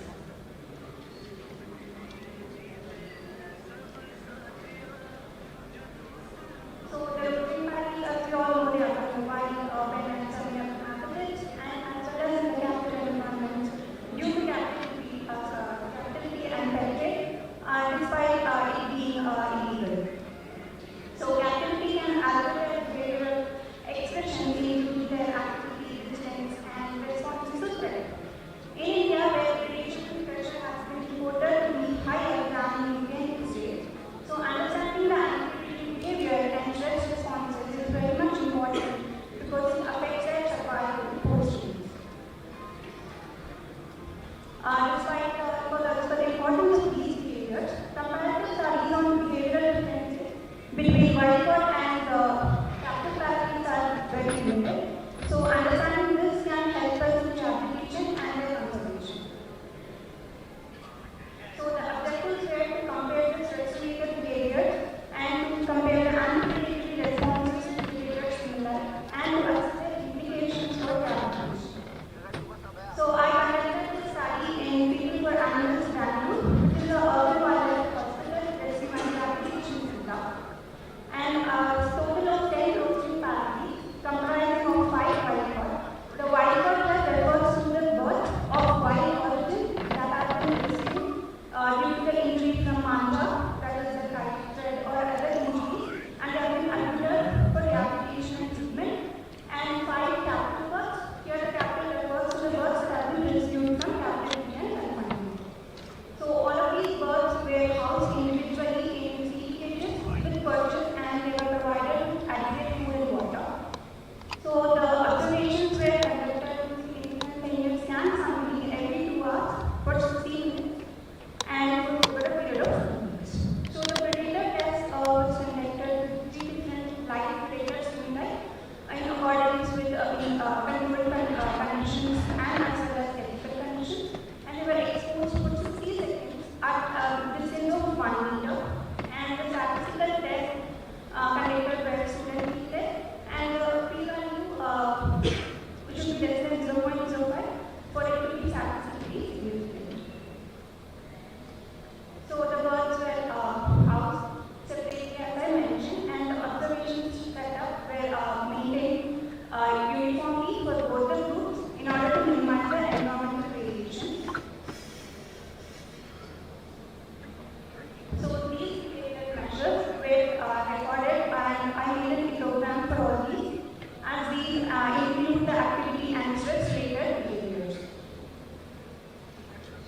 So the routine party, as we all know, they are mobile, urban and semi-urban habitats, and as well as in the captive environments, due to captivity and predatory, despite it being illegal. So captivity can alter behavioral expressions include their activity, distance, and responses to threat. In India, where predation pressure has been reported to be higher than in Indian states, so understanding the anti-predatory behavior and stress responses is very much important because it affects their survival post-release. Despite the importance of these behaviors, comparative studies on behavioral differences between wild-caught and captive varieties are very limited. So understanding this can help us in the application and their conservation. So the objectives were to compare the stress-related behaviors and to compare the anti-predatory responses to behavior similar and to assess the implications for captives. So I conducted this study in people who are animals Bangalore, which is a urban wildlife hospital rescue and rehabilitation center. And a total of 10 roasting parties comprising of 5 wild-caught. The wild-caught refers to the birds of wild origin that have been rescued due to the injury from manta, that is the kite thread or other injuries, and they have been admitted for rehabilitation and treatment. And 5 captive birds. Here the captive refers to the birds that have been rescued from captivity and confinement. So all of these birds were housed individually in seed cages with perches, and they were provided with adequate food and water. So the observations were conducted using infinite scan summary every 2 hours for 16 minutes and for a period of 2 weeks. So the predator test was conducted with 3 different live predator stimuli in accordance with controlled conditions and as well as ethical conditions, and they were exposed for 60 seconds at a distance of 1 meter, and the statistical test conducted by a student test, and the p-value should be less than 0.05 for it to be statistically significant. So the birds were housed separately as I mentioned, and the observations set up were maintained uniformly for both the groups in order to minimize the environmental variation. So these behavioral measures were recorded, and I made a program for all these, as these include the activity and stress-related behaviors.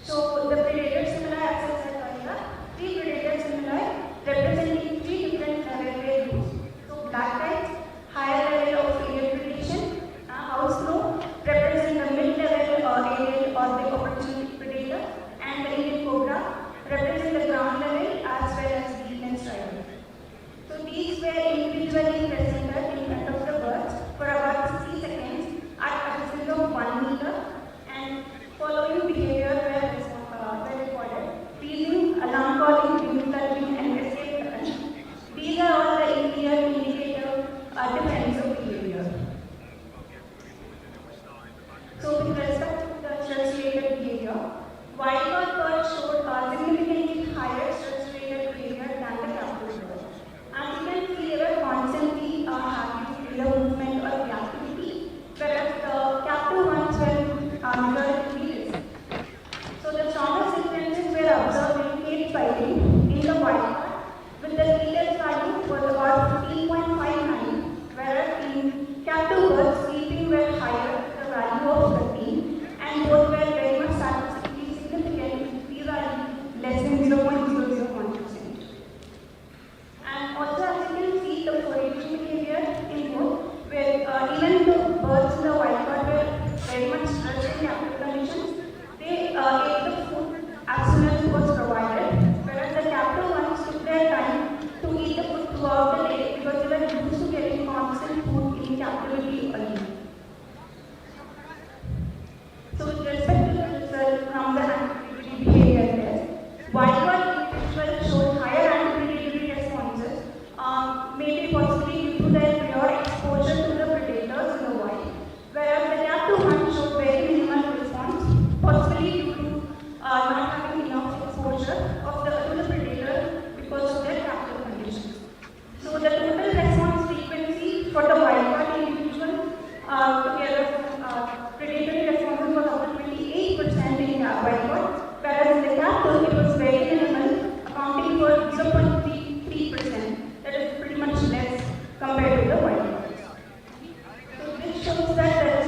So the predator stimuli, as I said earlier, 3 predator stimuli representing 3 different level groups. So black kites, higher level of aerial predation, house crow represent the mid-level aerial or the opportunity predator, and the Indian cobra represent the ground level as well as the nest rider. So these were individually presented in front of the birds for about 60 seconds at a distance of 1 meter, and following behavior were recorded: freezing, alarm calling, wind clutching, and escape turn. These are all the indicator defensive behavior. So with respect to the stress-related behavior, wild-caught birds showed significantly higher stress-related behavior than the captive birds. And maybe possibly due to their prior exposure to the predators in the wild, whereas the captive one showed very minimal response, possibly due to not having enough exposure to the predator because of their captive conditions. So the total response frequency for the wild-caught individual together predatory responses was about 28% in wild-caught, whereas in the captive it was very minimal, accounting for 0.33%. That is pretty much less compared to the wild-caught. So this shows that there is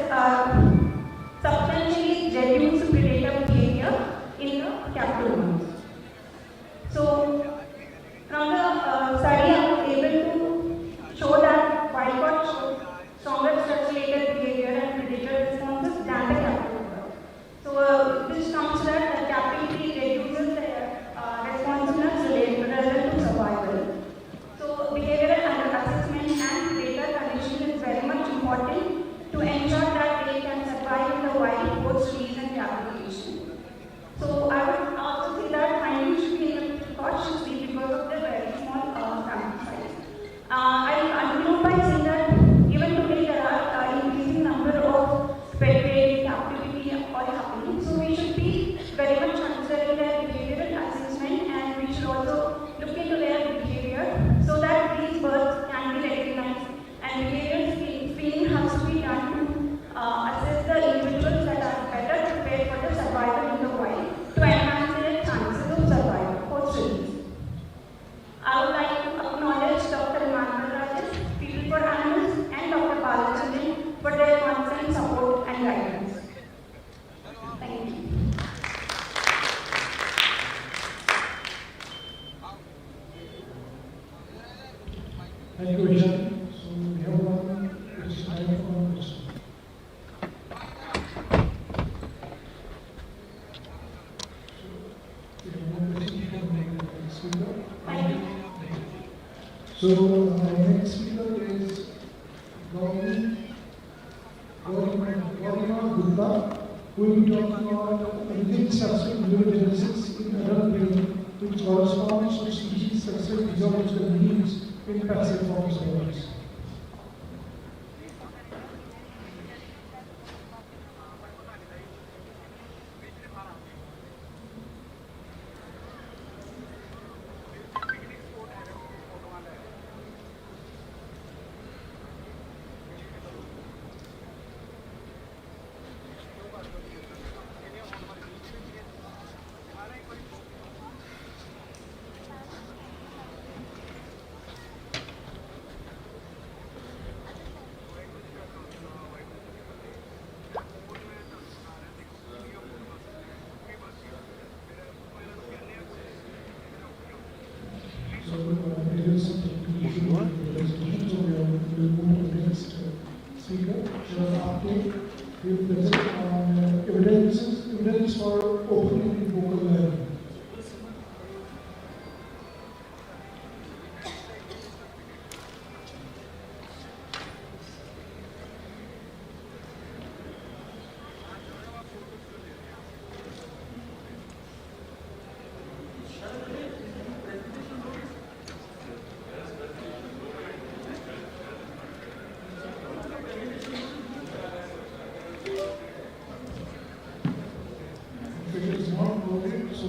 substantially reduced predator behavior in the captive ones. So from the study, I was able to show that wild-caught showed stronger stress-related behavior and predator responses than the captive one. So this comes that captivity reduces the responsiveness related to survival. So behavioral assessment and predator condition is very much important to ensure that they can survive in the wild post-release and captivation. So I would also say that findings should be taken cautiously because of the very small sample size. I conclude by saying that even today there are increasing number of predatory captivity all happening. So we should be very much considering their behavioral assessment, and we should also look into their behavior so that these birds can be recognized, and behavioral screening has to be done to assess the individuals that are better prepared for the survival in the wild to enhance their chances of survival post-release. I would like to acknowledge Dr. Rajesh, People for Animals, and Dr. Balachandran for their constant support and guidance. Thank you. Thank you, Ishan. So we have one question, time for one question. So our next speaker is Gauri Gupta, who will be talking about within substrate neurogenesis in adult brain, which corresponds to species substrate physiological needs in passive forms of organs. Evidence for opening vocal learning. So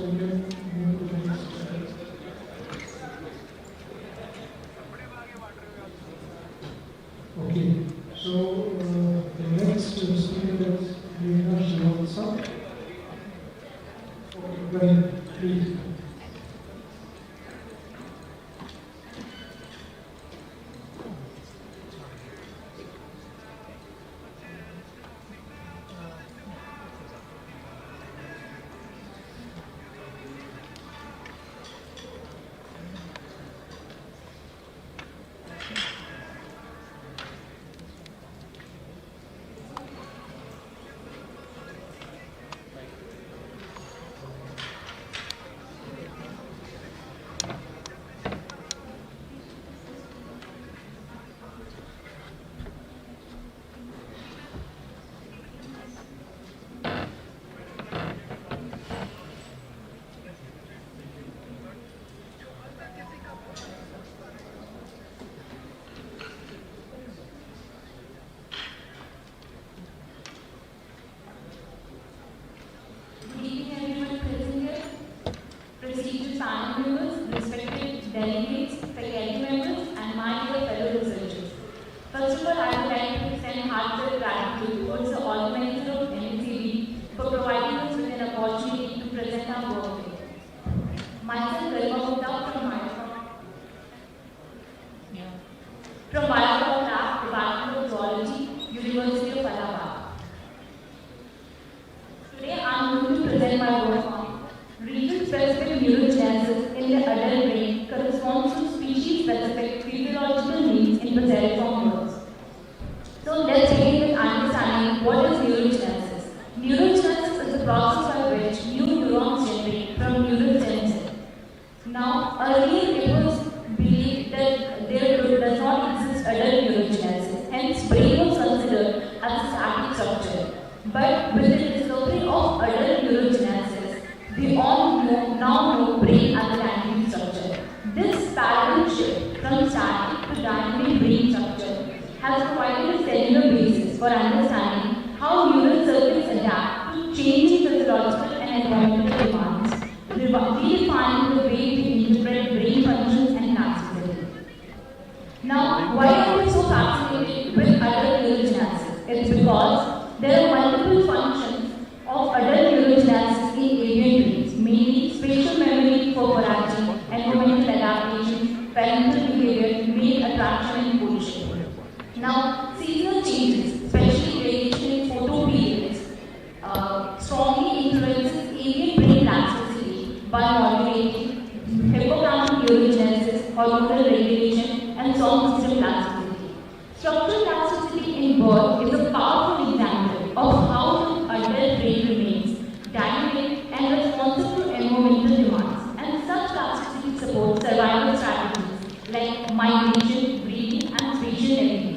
from Biocraft, Department of Zoology, University of Allahabad. Today I am going to present my work on region-specific neurogenesis in the adult brain corresponds to species-specific physiological needs in basaliform birds. So let's begin with understanding what is neurogenesis. Neurogenesis is the process by which new neurons generate from neural stem cells. Now, earlier it was believed that there does not exist adult neurogenesis, hence brain was considered as a static structure. But with the discovery of adult neurogenesis, we all now know brain as a dynamic structure. This paradigm shift from static to dynamic brain structure has provided a cellular basis for understanding how neural circuits adapt to changing physiological and environmental demands, redefining the way we interpret brain functions and plasticity. Now, why are we so fascinated with adult neurogenesis? It's because there are multiple functions of adult neurogenesis in avian brains, mainly spatial memory for foraging, environmental adaptation, parental behavior, mate attraction and position. Now, seasonal changes, especially variation in photoperiods, strongly influences avian brain plasticity by modulating hippocampal neurogenesis, hormonal regulation, and song system plasticity. Structural plasticity in bird is a powerful example of how the adult brain remains dynamic and responsive to environmental demands, and such plasticity supports survival strategies like migration, breeding, and spatial navigation.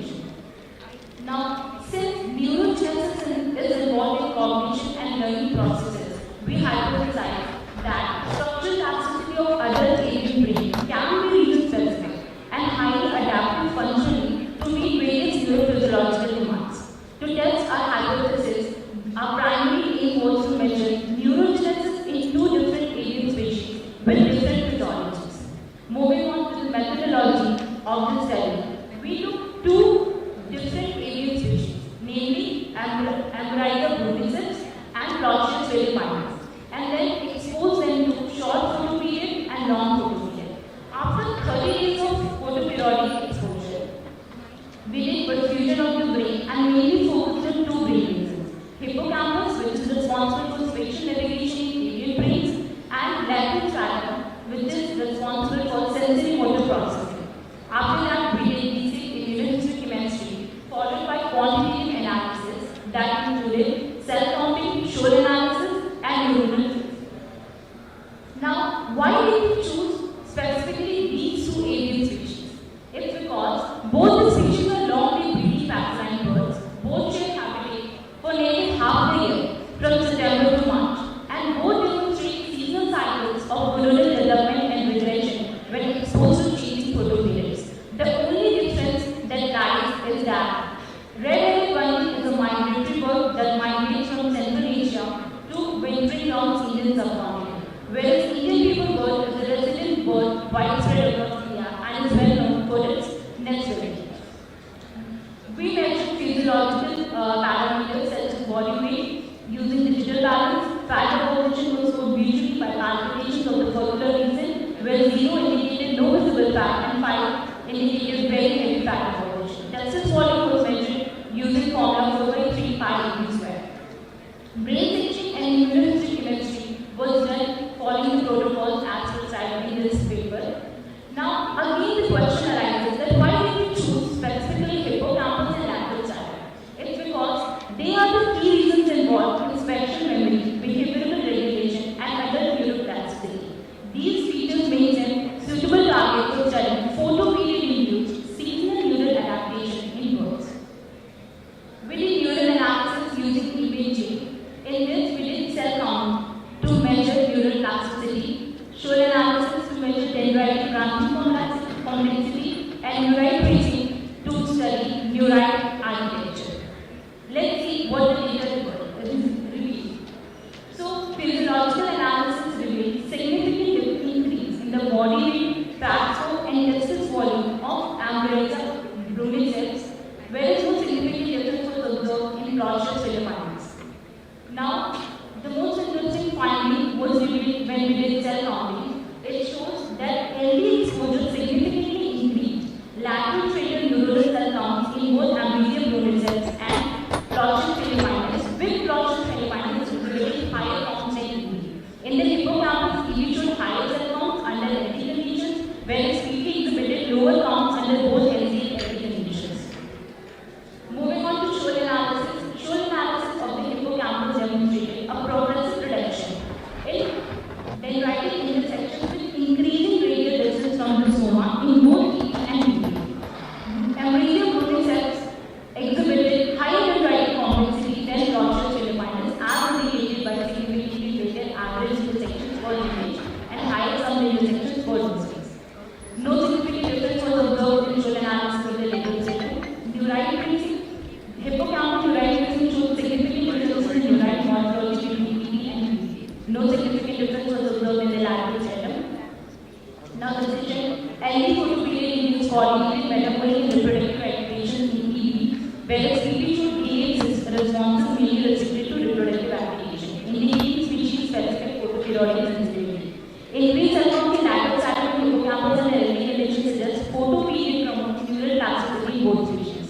Now, since neurogenesis is involved in cognition and learning processes, we hypothesize that structural plasticity of adult avian brain can be region-specific and highly adaptive functionally to meet various neurophysiological demands. To test our hypothesis, our primary aim was to measure neurogenesis in two different avian species with different pathologies. Moving on to the methodology of the study, we took two different avian species, namely Ambrita bruniceps and Plotius philipinus, and then exposed them to short photoperiod and long photoperiod. After 30 days of photoperiodic exposure, we did perfusion of the brain and mainly focused on two brain regions: hippocampus, which is responsible for spatial navigation in avian brains, and lateral stratum, which is responsible for sensory motor processing. After that, we did basic immunohistochemistry, followed by quantitative analysis that included cell counting, shoal analysis, and neuronal fields. Now, why did we choose specifically these two avian species? It's because both the species are long-lived breeding passerine birds, both share habitat for nearly half the year, from September to March, and both demonstrate seasonal cycles of neuronal development and regression when exposed to changing photoperiods. The only difference that lies is that red-headed bunny is a migratory bird that migrates from Central Asia to wintering grounds Indian subcontinent, whereas Indian beaver bird is a resident bird widespread across India and is well known for its nest building. We measured physiological parameters such as body weight using digital balance. Fat deposition was scored visually by palpitations of the circular region, where 0 indicated no visible fat and 5 indicated very heavy fat deposition. Testis volume was measured using formula 4/3 pi square. Brain section and immunohistochemistry was done following the protocols as prescribed in this paper. Now, again the question arises that why did we choose specifically hippocampus and lateral stratum? It's because they are the key reasons involved in spatial memory, behavioral regulation, and adult neuroplasticity. These features make them suitable targets for studying photoperiod-induced seasonal neural adaptation in birds. We did neural analysis using imaging. In this, we did cell count to measure neural plasticity, shoal analysis to measure dendrite branching complexity, and neurite tracing to study neurite architecture. Let's see what the data reveals. So, physiological analysis revealed significant increase in the body weight, fat stock, and testis volume of Ambrita bruniceps, whereas no significant difference was observed in Plotius philipinus. Now, the most interesting finding was revealed when we did cell counting. It shows that LD exposure significantly increased lateral fatal neural in both Avian rodent cells and Plotchus philopinus. With Plotchus philopinus exhibiting higher counts than EB. In the hippocampus, EB showed higher cell counts under healthy conditions, whereas PP exhibited lower counts under both healthy and healthy conditions. Moving on to shoal analysis. Shoal analysis of the hippocampus demonstrated a progressive reduction in dendritic intersections with increasing radial distance from the soma in both EB and EB. Embryonic protein cells exhibited higher dendritic complexity than Plotchus philopinus as indicated by significantly greater average intersections for lineage and higher sum intersections for species. No significant difference was observed in shoal analysis of the lateral segment. Neurite tracing. Hippocampal neurite tracing showed significant differences in neurite morphology between EB and EB. No significant difference was observed in the lateral segment. Now the decision, LD photopedia induced coordinated metabolic and reproductive activation in EB, whereas PP showed delayed responses mainly restricted to reproductive activation, indicating species-specific photoperiodic sensitivity. Increased cell count in lateral side of hippocampus and LD condition suggests photoperiod promotes neural plasticity in both species.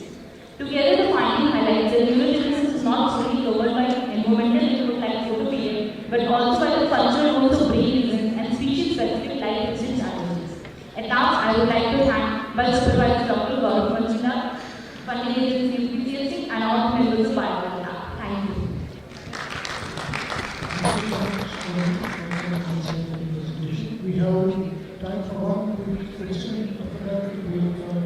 Together, the finding highlights that neurogenesis is not solely covered by environmental input like photoperiod, but also by the functional roles of brain regions and species-specific life distance challenges. At last, I would like to thank Vice Supervisor Dr. Gaurav Manjunath, funding agency UPCSC, and all members of Biolab. Thank you. We have time for one quick question. After that, we will have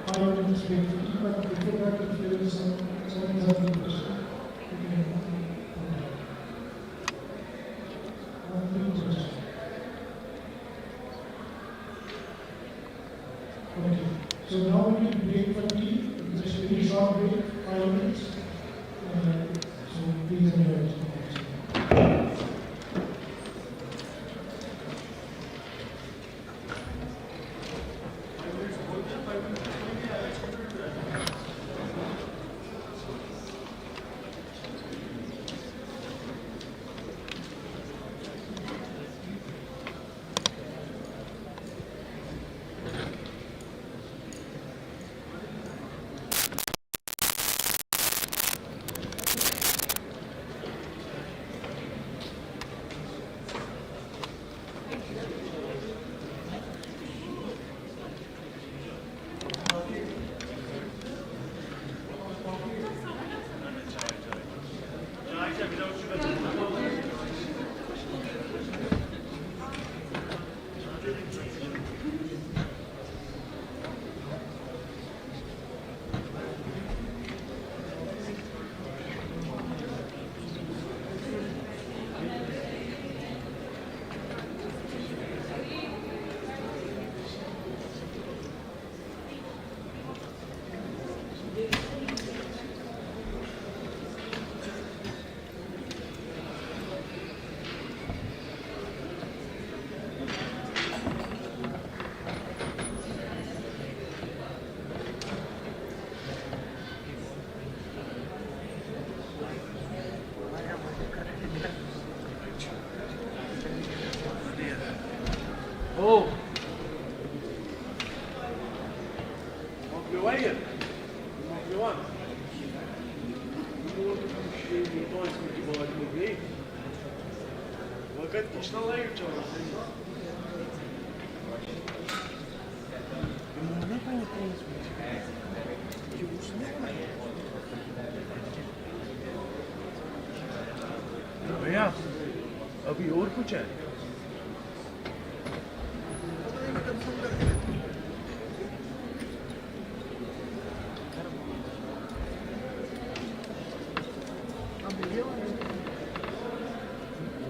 5 minutes break. But before that, if there is some other question, we can one quick question. Okay. So now we will break for tea. Just a very short break, 5 minutes. So please enjoy it. Oh! Mogliwaje? Mogliwan? وقد اشتغل يرجع भैया अभी और कुछ है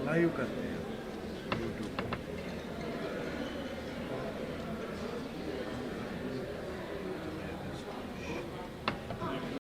live करते हैं